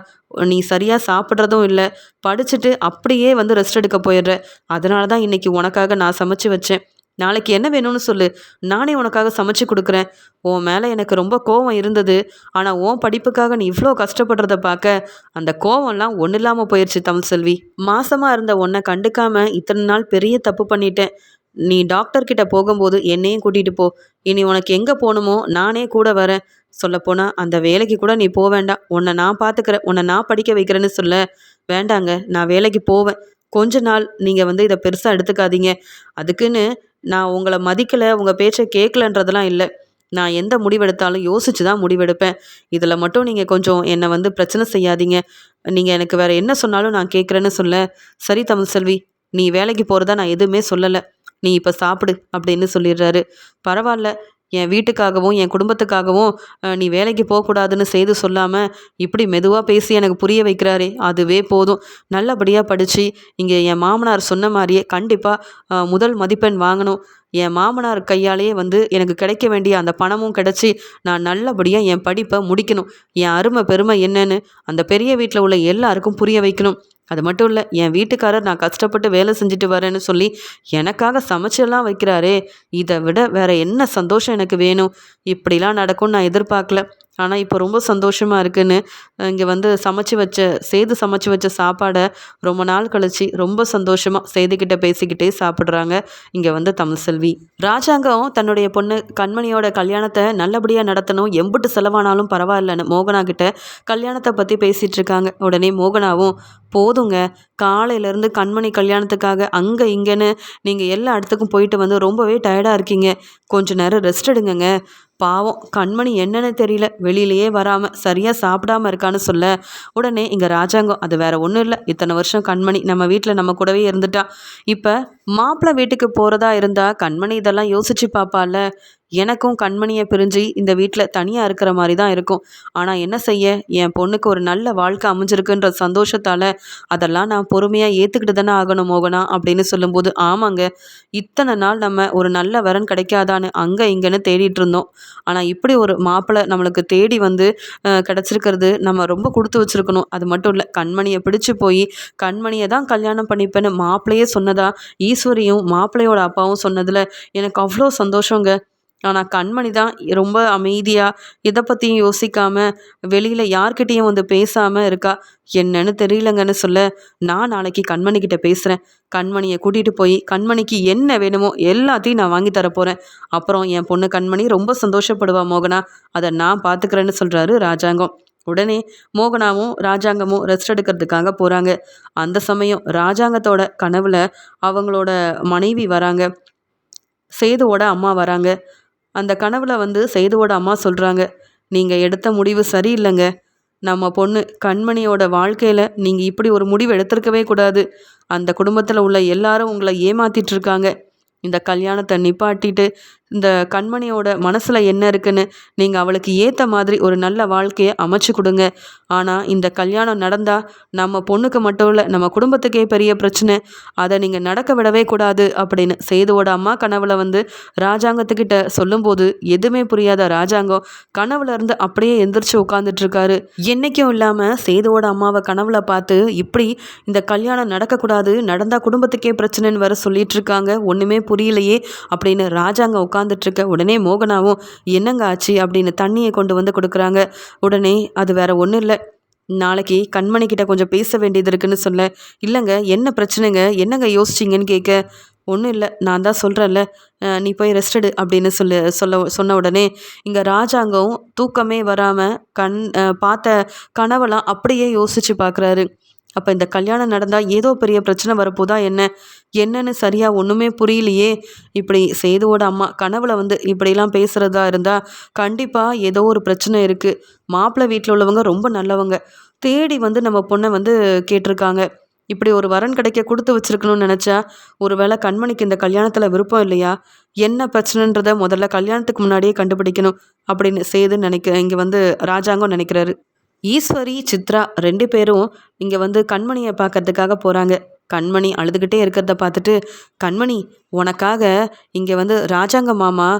Speaker 1: நீ சரியாக சாப்பிட்றதும் இல்லை, படிச்சுட்டு அப்படியே வந்து ரெஸ்ட் எடுக்க போயிடுற. அதனால தான் இன்றைக்கி உனக்காக நான் சமைச்சு வச்சேன். நாளைக்கு என்ன வேணும்னு சொல்லு, நானே உனக்காக சமைச்சு கொடுக்குறேன். உன் மேலே எனக்கு ரொம்ப கோவம் இருந்தது. ஆனால் உன் படிப்புக்காக நீ இவ்வளோ கஷ்டப்படுறத பார்க்க அந்த கோவம்லாம் ஒன்றும் இல்லாமல் போயிடுச்சு தமிழ்செல்வி. மாசமாக இருந்த உன்னை கண்டுக்காம இத்தனை நாள் பெரிய தப்பு பண்ணிட்டேன். நீ டாக்டர்கிட்ட போகும்போது என்னையும் கூட்டிகிட்டு போ. இனி உனக்கு எங்கே போகணுமோ நானே கூட வரேன். சொல்லப்போனால் அந்த வேலைக்கு கூட நீ போக வேண்டாம். உன்னை நான் பார்த்துக்கிறேன், உன்னை நான் படிக்க வைக்கிறேன்னு சொல்ல, வேண்டாங்க, நான் வேலைக்கு போவேன். கொஞ்ச நாள் நீங்கள் வந்து இதை பெருசாக எடுத்துக்காதீங்க. அதுக்குன்னு நான் உங்களை மதிக்கலை, உங்கள் பேச்சை கேட்கலன்றதெல்லாம் இல்லை. நான் எந்த முடிவெடுத்தாலும் யோசித்து தான் முடிவெடுப்பேன். இதில் மட்டும் நீங்கள் கொஞ்சம் என்னை வந்து பிரச்சனை செய்யாதீங்க. நீங்கள் எனக்கு வேறு என்ன சொன்னாலும் நான் கேட்குறேன்னு சொல்ல, சரி தமிழ்செல்வி, நீ வேலைக்கு போகிறதா நான் எதுவுமே சொல்லலை. நீ இப்போ சாப்பிடு அப்படின்னு சொல்லிடுறாரு. பரவாயில்ல, என் வீட்டுக்காகவும் என் குடும்பத்துக்காகவும் நீ வேலைக்கு போகக்கூடாதுன்னு செய்து சொல்லாமல் இப்படி மெதுவாக பேசி எனக்கு புரிய வைக்கிறாரே, அதுவே போதும். நல்லபடியாக படித்து இங்கே என் மாமனார் சொன்ன மாதிரியே கண்டிப்பாக முதல் மதிப்பெண் வாங்கணும். என் மாமனார் கையாலேயே வந்து எனக்கு கிடைக்க வேண்டிய அந்த பணமும் கிடச்சி நான் நல்லபடியாக என் படிப்பை முடிக்கணும். என் அருமை பெருமை என்னன்னு அந்த பெரிய வீட்டில் உள்ள எல்லாருக்கும் புரிய வைக்கணும். அது மட்டும் இல்லை, என் வீட்டுக்காரர் நான் கஷ்டப்பட்டு வேலை செஞ்சுட்டு வரேன்னு சொல்லி எனக்காக சமைச்செல்லாம் வைக்கிறாரே, இதை விட வேற என்ன சந்தோஷம் எனக்கு வேணும்? இப்படிலாம் நடக்கும்னு நான் எதிர்பார்க்கல ஆனால் இப்போ ரொம்ப சந்தோஷமாக இருக்குன்னு இங்கே வந்து சமைச்சு வச்ச சாப்பாடை ரொம்ப நாள் கழிச்சு ரொம்ப சந்தோஷமாக சேதுக்கிட்ட பேசிக்கிட்டே சாப்பிட்றாங்க இங்கே வந்து தமிழ்செல்வி. ராஜாங்கம் தன்னுடைய பொண்ணு கண்மணியோட கல்யாணத்தை நல்லபடியாக நடத்தணும், எம்புட்டு செலவானாலும் பரவாயில்லன்னு மோகனா கிட்ட கல்யாணத்தை பற்றி பேசிகிட்டு இருக்காங்க. உடனே மோகனாவும் போதுங்க, காலையிலேருந்து கண்மணி கல்யாணத்துக்காக அங்கே இங்கேன்னு நீங்கள் எல்லா இடத்துக்கும் போயிட்டு வந்து ரொம்பவே டயர்டாக இருக்கீங்க, கொஞ்ச நேரம் ரெஸ்ட் எடுங்கங்க. பாவம் கண்மணி என்னன்னு தெரியல, வெளியிலேயே வராமல் சரியாக சாப்பிடாம இருக்கான்னு சொல்ல உடனே இங்கே ராஜாங்கம் அது வேற ஒன்றும் இல்லை, இத்தனை வருஷம் கண்மணி நம்ம வீட்டில் நம்ம கூடவே இருந்துட்டா, இப்போ மாப்பிள்ளை வீட்டுக்கு போகிறதா இருந்தால் கண்மணி இதெல்லாம் யோசிச்சு பார்ப்பால. எனக்கும் கண்மணியை பிரிஞ்சு இந்த வீட்டில் தனியாக இருக்கிற மாதிரி தான் இருக்கும். ஆனால் என்ன செய்ய, என் பொண்ணுக்கு ஒரு நல்ல வாழ்க்கை அமைஞ்சிருக்குன்ற சந்தோஷத்தால் அதெல்லாம் நான் பொறுமையாக ஏற்றுக்கிட்டு தானே ஆகணும் மோகனா அப்படின்னு சொல்லும்போது, ஆமாங்க, இத்தனை நாள் நம்ம ஒரு நல்ல வரன் கிடைக்காதான்னு அங்கே இங்கேன்னு தேடிட்டு இருந்தோம். ஆனால் இப்படி ஒரு மாப்பிள்ளை நம்மளுக்கு தேடி வந்து கிடச்சிருக்கிறது நம்ம ரொம்ப கொடுத்து வச்சுருக்கணும். அது மட்டும் இல்லை, கண்மணியை பிடிச்சி போய் கண்மணியை தான் கல்யாணம் பண்ணிப்பேன்னு மாப்பிள்ளையே சொன்னதா ஈஸ்வரியும் மாப்பிள்ளையோட அப்பாவும் சொன்னதில் எனக்கு அவ்வளோ சந்தோஷங்க. ஆனால் கண்மணி தான் ரொம்ப அமைதியாக இதை பற்றியும் யோசிக்காமல் வெளியில் யார்கிட்டேயும் வந்து பேசாமல் இருக்கா. என்னன்னு தெரியலங்கன்னு சொல்ல, நான் நாளைக்கு கண்மணிக்கிட்ட பேசுகிறேன், கண்மணியை கூட்டிகிட்டு போய் கண்மணிக்கு என்ன வேணுமோ எல்லாத்தையும் நான் வாங்கி தரப்போகிறேன், அப்புறம் என் பொண்ணு கண்மணி ரொம்ப சந்தோஷப்படுவா மோகனா, அதை நான் பார்த்துக்கிறேன்னு சொல்கிறாரு ராஜாங்கம். உடனே மோகனாவும் ராஜாங்கமும் ரெஸ்ட் எடுக்கிறதுக்காக போகிறாங்க. அந்த சமயம் ராஜாங்கத்தோட கனவுல அவங்களோட மனைவி வராங்க, சேதுவோட அம்மா வராங்க. அந்த கனவுல வந்து சேதுவோட அம்மா சொல்கிறாங்க, நீங்கள் எடுத்த முடிவு சரியில்லைங்க, நம்ம பொண்ணு கண்மணியோட வாழ்க்கையில் நீங்கள் இப்படி ஒரு முடிவு எடுத்திருக்கவே கூடாது, அந்த குடும்பத்தில் உள்ள எல்லாரும் உங்களை ஏமாத்திட்டு இருக்காங்க, இந்த கல்யாணத்தை நிப்பாட்டிட்டு இந்த கண்மணியோட மனசில் என்ன இருக்குன்னு நீங்கள் அவளுக்கு ஏற்ற மாதிரி ஒரு நல்ல வாழ்க்கையை அமைச்சு கொடுங்க. ஆனால் இந்த கல்யாணம் நடந்தால் நம்ம பொண்ணுக்கு மட்டும் இல்லை நம்ம குடும்பத்துக்கே பெரிய பிரச்சனை, அதை நீங்கள் நடக்க விடவே கூடாது அப்படின்னு சேதுவோட அம்மா கனவுல வந்து ராஜாங்கத்துக்கிட்ட சொல்லும்போது எதுவுமே புரியாத ராஜாங்கம் கனவுல இருந்து அப்படியே எந்திரிச்சு உட்காந்துட்டு இருக்காரு. என்னைக்கும் இல்லாமல் சேதுவோட அம்மாவை கனவுல பார்த்து இப்படி இந்த கல்யாணம் நடக்கக்கூடாது, நடந்தால் குடும்பத்துக்கே பிரச்சனைன்னு வேற சொல்லிட்டு இருக்காங்க, ஒன்றுமே புரியலையே அப்படின்னு ராஜாங்கம் உட்காந்துட்ருக்க. உடனே மோகனாவும் என்னங்க ஆச்சு அப்படின்னு தண்ணியை கொண்டு வந்து கொடுக்குறாங்க. உடனே அது வேற ஒன்றும் இல்லை, நாளைக்கு கண்மணிக்கிட்ட கொஞ்சம் பேச வேண்டியது இருக்குன்னு சொல்ல, இல்லைங்க என்ன பிரச்சனைங்க, என்னங்க யோசிச்சிங்கன்னு கேட்க, ஒன்றும் இல்லை நான் தான் சொல்கிறேன்ல, நீ போய் ரெஸ்ட் எடு அப்படின்னு சொன்ன உடனே இங்கே ராஜாங்கம் தூக்கமே வராமல் பார்த்த கனவெல்லாம் அப்படியே யோசித்து பார்க்குறாரு. அப்போ இந்த கல்யாணம் நடந்தால் ஏதோ பெரிய பிரச்சனை வரப்போதா என்னன்னு சரியாக ஒன்றுமே புரியலையே. இப்படி சேதுவோட அம்மா கனவுல வந்து இப்படிலாம் பேசுகிறதா இருந்தால் கண்டிப்பாக ஏதோ ஒரு பிரச்சனை இருக்குது. மாப்பிள்ளை வீட்டில் உள்ளவங்க ரொம்ப நல்லவங்க, தேடி வந்து நம்ம பொண்ணை வந்து கேட்டிருக்காங்க, இப்படி ஒரு வரன் கிடைக்க கொடுத்து வச்சிருக்கணும்னு நினச்சா ஒரு வேளை கண்மணிக்கு இந்த கல்யாணத்தில் விருப்பம் இல்லையா, என்ன பிரச்சனைன்றதை முதல்ல கல்யாணத்துக்கு முன்னாடியே கண்டுபிடிக்கணும் அப்படின்னு சேது இங்கே வந்து ராஜாங்கம் நினைக்கிறாரு. ஈஸ்வரி சித்ரா 2 பேரும் இங்கே வந்து கண்மணியை பார்க்கறதுக்காக போகிறாங்க. கண்மணி அழுதுகிட்டே இருக்கிறத பார்த்துட்டு, கண்மணி உனக்காக இங்கே வந்து ராஜாங்க மாமா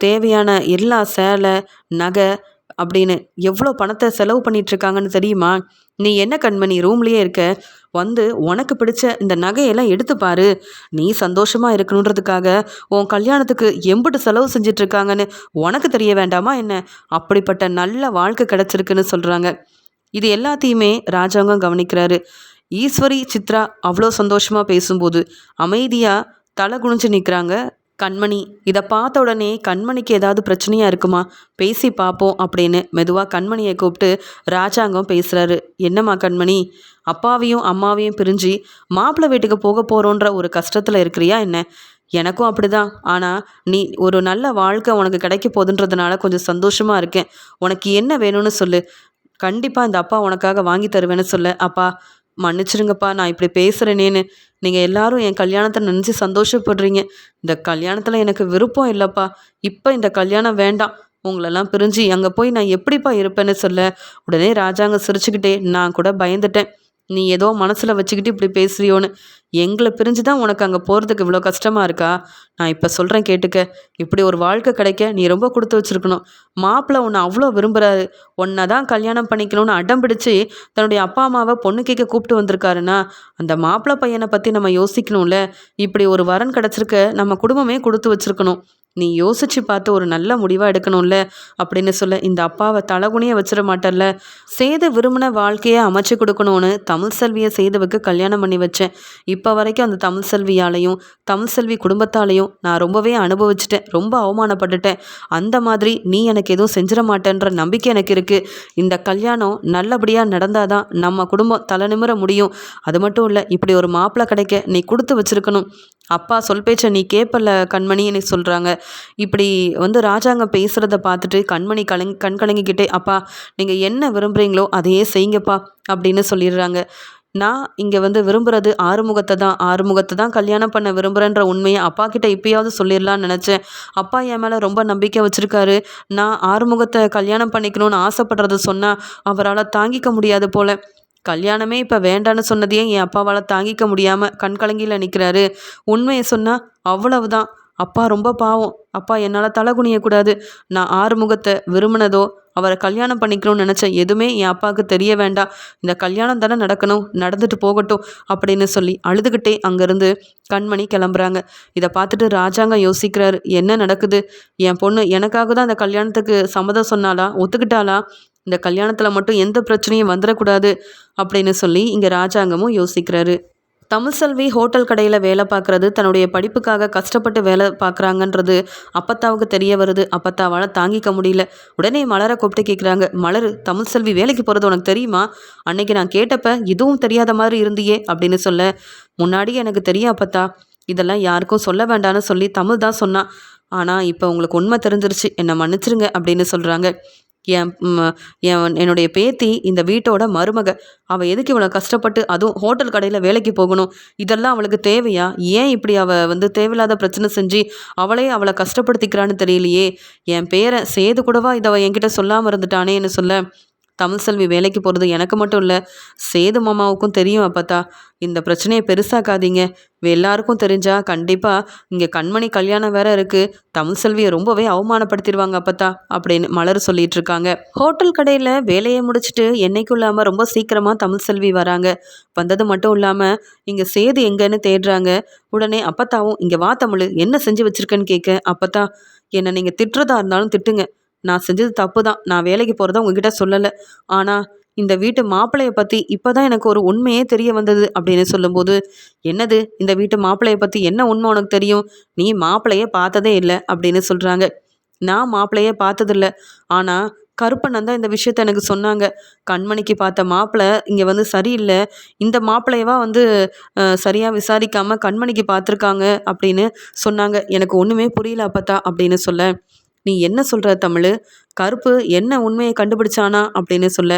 Speaker 1: தேவையான எல்லா சேலை நகை அப்படின்னு எவ்வளோ பணத்தை செலவு பண்ணிகிட்ருக்காங்கன்னு தெரியுமா, நீ என்ன கண்மணி ரூம்லேயே இருக்க, வந்து உனக்கு பிடிச்ச இந்த நகையெல்லாம் எடுத்து பாரு, நீ சந்தோஷமாக இருக்கணுன்றதுக்காக உன் கல்யாணத்துக்கு எம்பிட்டு செலவு செஞ்சிட்ருக்காங்கன்னு உனக்கு தெரிய வேண்டாமா என்ன, அப்படிப்பட்ட நல்ல வாழ்க்கை கிடச்சிருக்குன்னு சொல்கிறாங்க. இது எல்லாத்தையுமே ராஜாங்கம் கவனிக்கிறாரு. ஈஸ்வரி சித்ரா அவ்வளோ சந்தோஷமாக பேசும்போது அமைதியாக தலை குனிஞ்சு நிற்கிறாங்க கண்மணி. இதை பார்த்த உடனே கண்மணிக்கு ஏதாவது பிரச்சனையாக இருக்குமா, பேசி பார்ப்போம் அப்படின்னு மெதுவாக கண்மணியை கூப்பிட்டு ராஜாங்கம் பேசுகிறாரு. என்னம்மா கண்மணி, அப்பாவையும் அம்மாவையும் பிரிஞ்சு மாப்பிள்ளை வீட்டுக்கு போக போகிறோன்ற ஒரு கஷ்டத்தில் இருக்கிறியா என்ன, எனக்கும் அப்படிதான், ஆனால் நீ ஒரு நல்ல வாழ்க்கை உனக்கு கிடைக்க போகுதுன்றதுனால கொஞ்சம் சந்தோஷமாக இருக்கேன், உனக்கு என்ன வேணும்னு சொல்லு, கண்டிப்பாக இந்த அப்பா உனக்காக வாங்கி தருவேன்னு சொல்ல. அப்பா மன்னிச்சிருங்கப்பா நான் இப்படி பேசுகிறேனேன்னு, நீங்கள் எல்லாரும் என் கல்யாணத்தை நினச்சி சந்தோஷப்படுறீங்க, இந்த கல்யாணத்தில் எனக்கு விருப்பம் இல்லைப்பா, இப்போ இந்த கல்யாணம் வேண்டாம், உங்களெல்லாம் பிரிஞ்சு அங்கே போய் நான் எப்படிப்பா இருப்பேன்னு சொல்ல. உடனே ராஜாங்க சிரிச்சுக்கிட்டே, நான் கூட பயந்துட்டேன், நீ ஏதோ மனசில் வச்சுக்கிட்டு இப்படி பேசுறியோன்னு, எங்களை பிரிஞ்சு தான் உனக்கு அங்கே போகிறதுக்கு இவ்வளோ கஷ்டமாக இருக்கா, நான் இப்போ சொல்கிறேன் கேட்டுக்க, இப்படி ஒரு வாழ்க்கை கிடைக்க நீ ரொம்ப கொடுத்து வச்சுருக்கணும், மாப்பிள்ளை உன்னை அவ்வளோ விரும்புகிறாரு, உன்னை தான் கல்யாணம் பண்ணிக்கணும்னு அடம் பிடிச்சி தன்னுடைய அப்பா அம்மாவை பொண்ணு கேட்க கூப்பிட்டு வந்திருக்காருன்னா அந்த மாப்பிள்ளை பையனை பற்றி நம்ம யோசிக்கணும்ல, இப்படி ஒரு வரன் கிடச்சிருக்க நம்ம குடும்பமே கொடுத்து வச்சுருக்கணும், நீ யோசிச்சு பார்த்து ஒரு நல்ல முடிவாக எடுக்கணும்ல அப்படின்னு சொல்ல, இந்த அப்பாவை தலகுனிய வச்சிட மாட்டல்ல. சேது விரும்பின வாழ்க்கையை அமைச்சு கொடுக்கணும்னு தமிழ் செல்வியை சேதுவுக்கு கல்யாணம் பண்ணி வச்சேன். இப்போ வரைக்கும் அந்த தமிழ் செல்வியாலையும் தமிழ் செல்வி குடும்பத்தாலையும் நான் ரொம்பவே அனுபவிச்சிட்டேன், ரொம்ப அவமானப்பட்டுட்டேன். அந்த மாதிரி நீ எனக்கு எதுவும் செஞ்சிட மாட்டேன்ற நம்பிக்கை எனக்கு இருக்குது. இந்த கல்யாணம் நல்லபடியாக நடந்தாதான் நம்ம குடும்பம் தலை நிமிர முடியும். அது மட்டும் இல்லை, இப்படி ஒரு மாப்பிள்ளை கிடைக்க நீ கொடுத்து வச்சிருக்கணும். அப்பா சொல் பேச்சை நீ கேட்பல கண்மணின்னு சொல்கிறாங்க. இப்படி ராஜாங்க பேசுகிறத பார்த்துட்டு கண்மணி கண் கலங்கிக்கிட்டே, அப்பா நீங்கள் என்ன விரும்புகிறீங்களோ அதையே செய்யுங்கப்பா அப்படின்னு சொல்லிடுறாங்க. நான் இங்கே விரும்புகிறது ஆறுமுகத்தை தான் கல்யாணம் பண்ண விரும்புகிறேன்ற உண்மையை அப்பா கிட்ட இப்பயாவது சொல்லிடலான்னு நினச்சேன். அப்பா என் மேலே ரொம்ப நம்பிக்கை வச்சுருக்காரு. நான் ஆறுமுகத்தை கல்யாணம் பண்ணிக்கணும்னு ஆசைப்படுறத சொன்னால் அவரால் தாங்கிக்க முடியாது போல். கல்யாணமே இப்போ வேண்டான்னு சொன்னதையே என் அப்பாவால் தாங்கிக்க முடியாமல் கண்கலங்கியில் நிற்கிறாரு. உண்மையை சொன்னால் அவ்வளவுதான். அப்பா ரொம்ப பாவம். அப்பா என்னால் தலை குனியக்கூடாது. நான் ஆறுமுகத்தை விரும்பினதோ அவரை கல்யாணம் பண்ணிக்கணும்னு நினச்சேன் எதுவுமே என் அப்பாவுக்கு தெரிய வேண்டாம். இந்த கல்யாணம் தானே நடக்கணும், நடந்துட்டு போகட்டும் அப்படின்னு சொல்லி அழுதுகிட்டே அங்கேருந்து கண்மணி கிளம்புறாங்க. இதை பார்த்துட்டு ராஜாங்க யோசிக்கிறாரு, என்ன நடக்குது? என் பொண்ணு எனக்காக தான் அந்த கல்யாணத்துக்கு சம்மதம் சொன்னாலா, ஒத்துக்கிட்டாளா? இந்த கல்யாணத்தில் மட்டும் எந்த பிரச்சனையும் வந்துடக்கூடாது அப்படின்னு சொல்லி இங்கே ராஜாங்கமும் யோசிக்கிறாரு. தமிழ்செல்வி ஹோட்டல் கடையில் வேலை பார்க்குறது, தன்னுடைய படிப்புக்காக கஷ்டப்பட்டு வேலை பார்க்குறாங்கன்றது அப்பத்தாவுக்கு தெரிய வருது. அப்பத்தாவால் தாங்கிக்க முடியல. உடனே மலரை கூப்பிட்டு கேட்குறாங்க, மலர், தமிழ்செல்வி வேலைக்கு போகிறது உனக்கு தெரியுமா? அன்னைக்கு நான் கேட்டப்ப எதுவும் தெரியாத மாதிரி இருந்தியே அப்படின்னு சொல்ல, முன்னாடி எனக்கு தெரியும் அப்பத்தா, இதெல்லாம் யாருக்கும் சொல்ல வேண்டான்னு சொல்லி தமிழ் தான் சொன்னான். ஆனால் இப்போ உங்களுக்கு உண்மை தெரிஞ்சிருச்சு, என்னை மன்னிச்சிருங்க அப்படின்னு சொல்கிறாங்க. என் என்னுடைய பேத்தி இந்த வீட்டோட மருமக. அவள் எதுக்கு இவ்வளோ கஷ்டப்பட்டு அதுவும் ஹோட்டல் கடையில் வேலைக்கு போகணும்? இதெல்லாம் அவளுக்கு தேவையா? ஏன் இப்படி அவள் தேவையில்லாத பிரச்சனை செஞ்சு அவளை கஷ்டப்படுத்திக்கிறான்னு தெரியலையே. என் பேரை சேது கூடவா இதை என்கிட்ட சொல்லாமல் இருந்துட்டானேன்னு சொல்ல, தமிழ்செல்வி வேலைக்கு போகிறது எனக்கு மட்டும் இல்லை, சேது மாமாவுக்கும் தெரியும் அப்பத்தா. இந்த பிரச்சனையை பெருசாக்காதீங்க. எல்லாருக்கும் தெரிஞ்சா கண்டிப்பாக இங்கே கண்மணி கல்யாணம் வேற இருக்குது, தமிழ்செல்வியை ரொம்பவே அவமானப்படுத்திடுவாங்க அப்பத்தா அப்படின்னு மலர் சொல்லிட்டு இருக்காங்க. ஹோட்டல் கடையில் வேலையை முடிச்சுட்டு என்னைக்கும் இல்லாமல் ரொம்ப சீக்கிரமாக தமிழ்செல்வி வராங்க. வந்தது மட்டும் இல்லாமல் இங்கே சேது எங்கன்னு தேடுறாங்க. உடனே அப்பத்தாவும், இங்கே வா தமிழ், என்ன செஞ்சு வச்சிருக்கேன்னு கேட்க, அப்பத்தா என்னை நீங்கள் திட்டுறதா இருந்தாலும் திட்டுங்க, நான் செஞ்சது தப்பு தான், நான் வேலைக்கு போகிறத உங்ககிட்ட சொல்லலை. ஆனால் இந்த வீட்டு மாப்பிள்ளையை பற்றி இப்போ தான் எனக்கு ஒரு உண்மையே தெரிய வந்தது அப்படின்னு சொல்லும்போது, என்னது இந்த வீட்டு மாப்பிள்ளையை பற்றி என்ன உண்மை உனக்கு தெரியும்? நீ மாப்பிள்ளையே பார்த்ததே இல்லை அப்படின்னு சொல்கிறாங்க. நான் மாப்பிள்ளையே பார்த்ததில்ல, ஆனால் கருப்பண்ணன் தான் இந்த விஷயத்த எனக்கு சொன்னாங்க. கண்மணிக்கு பார்த்த மாப்பிள்ளை இங்கே சரியில்லை, இந்த மாப்பிள்ளையவா சரியாக விசாரிக்காமல் கண்மணிக்கு பார்த்துருக்காங்க அப்படின்னு சொன்னாங்க. எனக்கு ஒன்றுமே புரியல அப்பத்தா அப்படின்னு சொல்ல, நீ என்ன சொல்கிற தமிழ்? கருப்பு என்ன உண்மையை கண்டுபிடிச்சானா அப்படின்னு சொல்ல,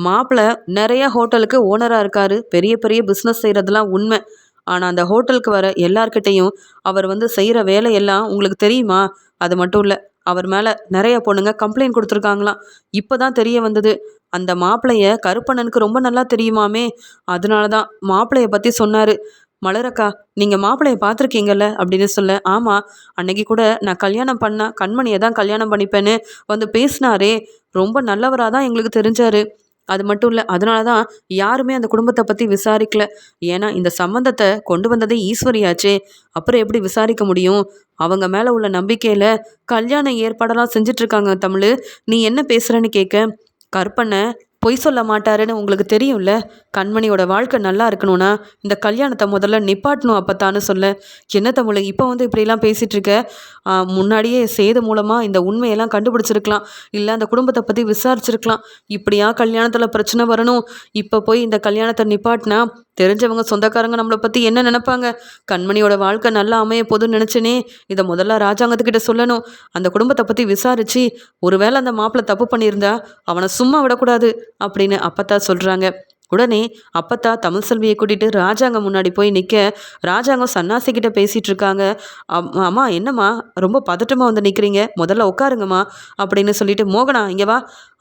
Speaker 1: மாப்பிள்ளை நிறைய ஹோட்டலுக்கு ஓனராக இருக்காரு, பெரிய பெரிய பிஸ்னஸ் செய்கிறதுலாம் உண்மை. ஆனால் அந்த ஹோட்டலுக்கு வர எல்லார்கிட்டையும் அவர் செய்கிற வேலையெல்லாம் உங்களுக்கு தெரியுமா? அது மட்டும் இல்லை, அவர் மேலே நிறைய பொண்ணுங்க கம்ப்ளைண்ட் கொடுத்துருக்காங்களாம். இப்போ தான் தெரிய வந்தது. அந்த மாப்பிள்ளைய கருப்பண்ணனுக்கு ரொம்ப நல்லா தெரியுமாமே, அதனால தான் மாப்பிள்ளைய பற்றி சொன்னார். மலரக்கா, நீங்கள் மாப்பிள்ளையை பார்த்துருக்கீங்கல்ல அப்படின்னு சொல்ல, ஆமாம், அன்னைக்கு கூட நான் கல்யாணம் பண்ணால் கண்மணியை தான் கல்யாணம் பண்ணிப்பேன்னு பேசினாரே, ரொம்ப நல்லவராக தான் எங்களுக்கு தெரிஞ்சார். அது மட்டும் இல்லை, அதனால தான் யாருமே அந்த குடும்பத்தை பற்றி விசாரிக்கல. ஏன்னா இந்த சம்மந்தத்தை கொண்டு வந்ததே ஈஸ்வரியாச்சே, அப்புறம் எப்படி விசாரிக்க முடியும்? அவங்க மேலே உள்ள நம்பிக்கையில் கல்யாண ஏற்பாடெல்லாம் செஞ்சிட்ருக்காங்க தமிழ். நீ என்ன பேசுகிறேன்னு கேட்க, கற்பனை பொய் சொல்ல மாட்டாருன்னு உங்களுக்கு தெரியும்ல. கண்மணியோட வாழ்க்கை நல்லா இருக்கணும்னா இந்த கல்யாணத்தை முதல்ல நிப்பாட்டணும் அப்பத்தான்னு சொல்ல, என்ன தமிழ் இப்போ இப்படிலாம் பேசிகிட்டு இருக்க? முன்னாடியே சேது மூலமாக இந்த உண்மையெல்லாம் கண்டுபிடிச்சிருக்கலாம், இல்லை அந்த குடும்பத்தை பற்றி விசாரிச்சிருக்கலாம். இப்படியா கல்யாணத்தில் பிரச்சனை வரணும்? இப்போ போய் இந்த கல்யாணத்தை நிப்பாட்டினா தெரிஞ்சவங்க சொந்தக்காரங்க நம்மளை பற்றி என்ன நினைப்பாங்க? கண்மணியோட வாழ்க்கை நல்லா அமைய போதுன்னு நினச்சேனே, இதை முதல்ல ராஜாங்கத்துக்கிட்ட சொல்லணும். அந்த குடும்பத்தை பற்றி விசாரித்து ஒருவேளை அந்த மாப்பிள்ளை தப்பு பண்ணியிருந்தா அவனை சும்மா விடக்கூடாது அப்படின்னு அப்பத்தா சொல்கிறாங்க. உடனே அப்பத்தா தமிழ்செல்வியை கூட்டிகிட்டு ராஜாங்க முன்னாடி போய் நிற்க, ராஜாங்கம் சன்னாசிக்கிட்ட பேசிகிட்டு இருக்காங்க. அம்மா என்னம்மா ரொம்ப பதட்டமாக நிற்கிறீங்க, முதல்ல உட்காருங்கம்மா அப்படின்னு சொல்லிட்டு, மோகனா இங்கே வா,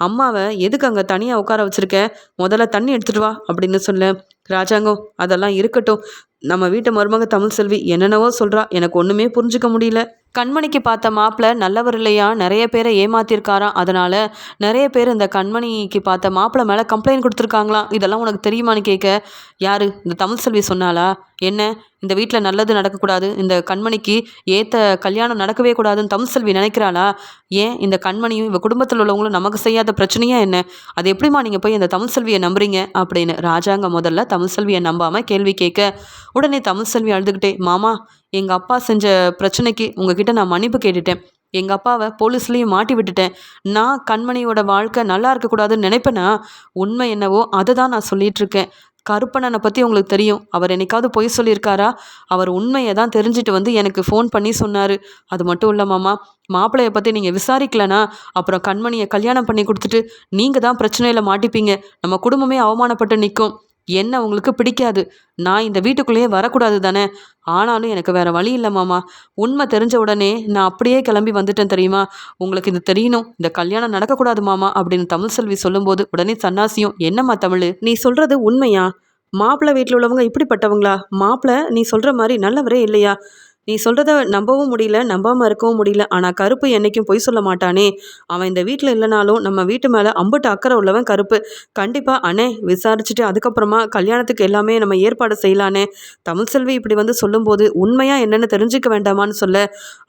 Speaker 1: அம்மாவை எதுக்கு அங்கே தனியாக உட்கார வச்சுருக்க, முதல்ல தண்ணி எடுத்துகிட்டு வா அப்படின்னு சொல்ல, ராஜாங்கம் அதெல்லாம் இருக்கட்டும், நம்ம வீட்டு மருமக தமிழ்செல்வி என்னென்னவோ சொல்கிறா, எனக்கு ஒன்றுமே புரிஞ்சுக்க முடியல. கண்மணிக்கு பார்த்த மாப்பிள்ளை நல்லவர் இல்லையா, நிறைய பேரை ஏமாத்திருக்காராம். அதனால நிறைய பேர் இந்த கண்மணிக்கு பார்த்த மாப்பிள்ளை மேலே கம்ப்ளைண்ட் கொடுத்துருக்காங்களாம். இதெல்லாம் உனக்கு தெரியுமான்னு கேட்க, யாரு இந்த தமிழ்செல்வி சொன்னாளா? என்ன இந்த வீட்டில் நல்லது நடக்கக்கூடாது, இந்த கண்மணிக்கு ஏற்ற கல்யாணம் நடக்கவே கூடாதுன்னு தமிழ்செல்வி நினைக்கிறாளா? ஏன் இந்த கண்மணியும் இவ குடும்பத்தில் உள்ளவங்களும் நமக்கு செய்யாத பிரச்சனையா என்ன? அது எப்படிமா நீங்கள் போய் இந்த தமிழ்செல்வியை நம்புறீங்க அப்படின்னு ராஜாங்க முதல்ல தமிழ்செல்வியை நம்பாமல் கேள்வி கேட்க, உடனே தமிழ்செல்வி அழுதுகிட்டே, மாமா எங்கள் அப்பா செஞ்ச பிரச்சனைக்கு உங்ககிட்ட நான் மன்னிப்பு கேட்டுட்டேன். எங்கள் அப்பாவை போலீஸ்லேயும் மாட்டி விட்டுட்டேன். நான் கண்மணியோட வாழ்க்கை நல்லா இருக்கக்கூடாதுன்னு நினைப்பேனா? உண்மை என்னவோ அதை தான் நான் சொல்லிட்டு இருக்கேன். கருப்பண்ணனை பற்றி உங்களுக்கு தெரியும். அவர் என்னைக்காவது பொய் சொல்லியிருக்காரா? அவர் உண்மையை தான் தெரிஞ்சுட்டு வந்து எனக்கு ஃபோன் பண்ணி சொன்னார். அது மட்டும் இல்லை மாமா, மாப்பிள்ளையை பற்றி நீங்கள் விசாரிக்கலனா அப்புறம் கண்மணியை கல்யாணம் பண்ணி கொடுத்துட்டு நீங்கள் தான் பிரச்சனையில் மாட்டிப்பீங்க. நம்ம குடும்பமே அவமானப்பட்டு நிற்கும். என்ன உங்களுக்கு பிடிக்காது. நான் இந்த வீட்டுக்குள்ளேயே வரக்கூடாது தானே. ஆனாலும் எனக்கு வேற வழி இல்லை மாமா. உண்மை தெரிஞ்ச உடனே நான் அப்படியே கிளம்பி வந்துட்டேன் தெரியுமா. உங்களுக்கு இது தெரியணும். இந்த கல்யாணம் நடக்கக்கூடாது மாமா அப்படின்னு தமிழ்செல்வி சொல்லும்போது உடனே சன்னாசியும், என்னம்மா தமிழ், நீ சொல்றது உண்மையா? மாப்பிள்ளை வீட்டில் உள்ளவங்க இப்படிப்பட்டவங்களா? மாப்பிள்ளை நீ சொல்ற மாதிரி நல்லவரே இல்லையா? நீ சொல்கிறத நம்பவும் முடியல, நம்பாமல் இருக்கவும் முடியல. ஆனால் கருப்பு என்றைக்கும் பொய் சொல்ல மாட்டானே. அவன் இந்த வீட்டில் இல்லைனாலும் நம்ம வீட்டு மேலே அம்புட்டு அக்கறை உள்ளவன் கருப்பு. கண்டிப்பாக அண்ணே விசாரிச்சுட்டு அதுக்கப்புறமா கல்யாணத்துக்கு எல்லாமே நம்ம ஏற்பாடு செய்யலானே. தமிழ்செல்வி இப்படி வந்து சொல்லும்போது உண்மையாக என்னென்னு தெரிஞ்சுக்க வேண்டாமான்னு சொல்ல,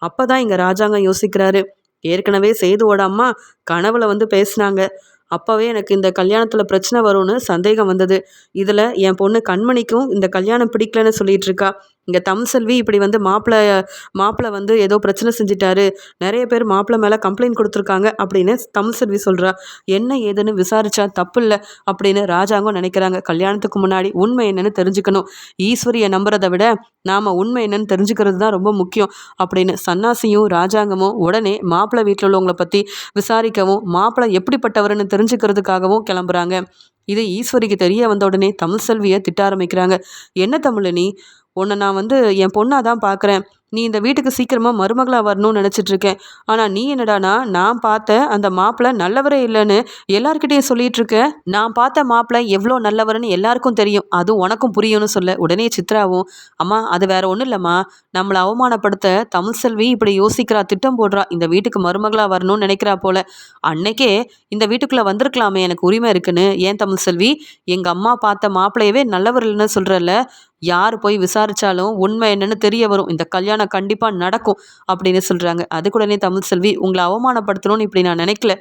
Speaker 1: அப்போ தான் இங்கே ராஜாங்கம் யோசிக்கிறாரு. ஏற்கனவே சேதுவோட அம்மா கனவுல வந்து பேசினாங்க. அப்போவே எனக்கு இந்த கல்யாணத்தில் பிரச்சனை வரும்னு சந்தேகம் வந்தது. இதில் என் பொண்ணு கண்மணிக்கும் இந்த கல்யாணம் பிடிக்கலன்னு சொல்லிட்டு இருக்கா. இங்கே தமிழ்செல்வி இப்படி வந்து மாப்பிள்ளை வந்து ஏதோ பிரச்சனை செஞ்சிட்டாரு, நிறைய பேர் மாப்பிள்ளை மேலே கம்ப்ளைண்ட் கொடுத்துருக்காங்க அப்படின்னு தமிழ்செல்வி சொல்கிறா. என்ன ஏதுன்னு விசாரிச்சா தப்பு இல்லை அப்படின்னு ராஜாங்கம் நினைக்கிறாங்க. கல்யாணத்துக்கு முன்னாடி உண்மை என்னன்னு தெரிஞ்சுக்கணும். ஈஸ்வரியை நம்புறதை விட நாம் உண்மை என்னன்னு தெரிஞ்சுக்கிறது தான் ரொம்ப முக்கியம் அப்படின்னு சன்னாசியும் ராஜாங்கமும் உடனே மாப்பிள்ளை வீட்டில் உள்ளவங்களை பற்றி விசாரிக்கவும் மாப்பிள்ளை எப்படிப்பட்டவர்னு தெரிஞ்சுக்கிறதுக்காகவும் கிளம்புறாங்க. இது ஈஸ்வரிக்கு தெரிய வந்த உடனே தமிழ்செல்வியை திட்ட ஆரம்பிக்கிறாங்க. என்ன தமிழ் நீ, உன்னை நான் வந்து என் பொண்ணாக தான் பார்க்குறேன். நீ இந்த வீட்டுக்கு சீக்கிரமாக மருமகளாக வரணும்னு நினச்சிட்ருக்கேன். ஆனால் நீ என்னடானா நான் பார்த்த அந்த மாப்பிள்ளை நல்லவரே இல்லைன்னு எல்லாருக்கிட்டையும் சொல்லிகிட்டு இருக்க. நான் பார்த்த மாப்பிள்ளை எவ்வளோ நல்லவர்னு எல்லாருக்கும் தெரியும், அதுவும் உனக்கும் புரியும்னு சொல்ல உடனே சித்ராவும், அம்மா அது வேற ஒன்றும் இல்லைம்மா, நம்மளை அவமானப்படுத்த தமிழ்செல்வி இப்படி யோசிக்கிறா, திட்டம் போடுறா, இந்த வீட்டுக்கு மருமகளாக வரணும்னு நினைக்கிறா போல. அன்னைக்கே இந்த வீட்டுக்குள்ளே வந்திருக்கலாமே, எனக்கு உரிமை இருக்குன்னு. ஏன் தமிழ்செல்வி, எங்கள் அம்மா பார்த்த மாப்பிள்ளையவே நல்லவர் இல்லைன்னு சொல்கிறல்ல, யார் போய் விசாரித்தாலும் உண்மை என்னன்னு தெரிய வரும். இந்த கல்யாணம் கண்டிப்பாக நடக்கும் அப்படின்னு சொல்கிறாங்க. அதுக்குடனே தமிழ்செல்வி, உங்களை அவமானப்படுத்தணும்னு இப்படி நான் நினைக்கல.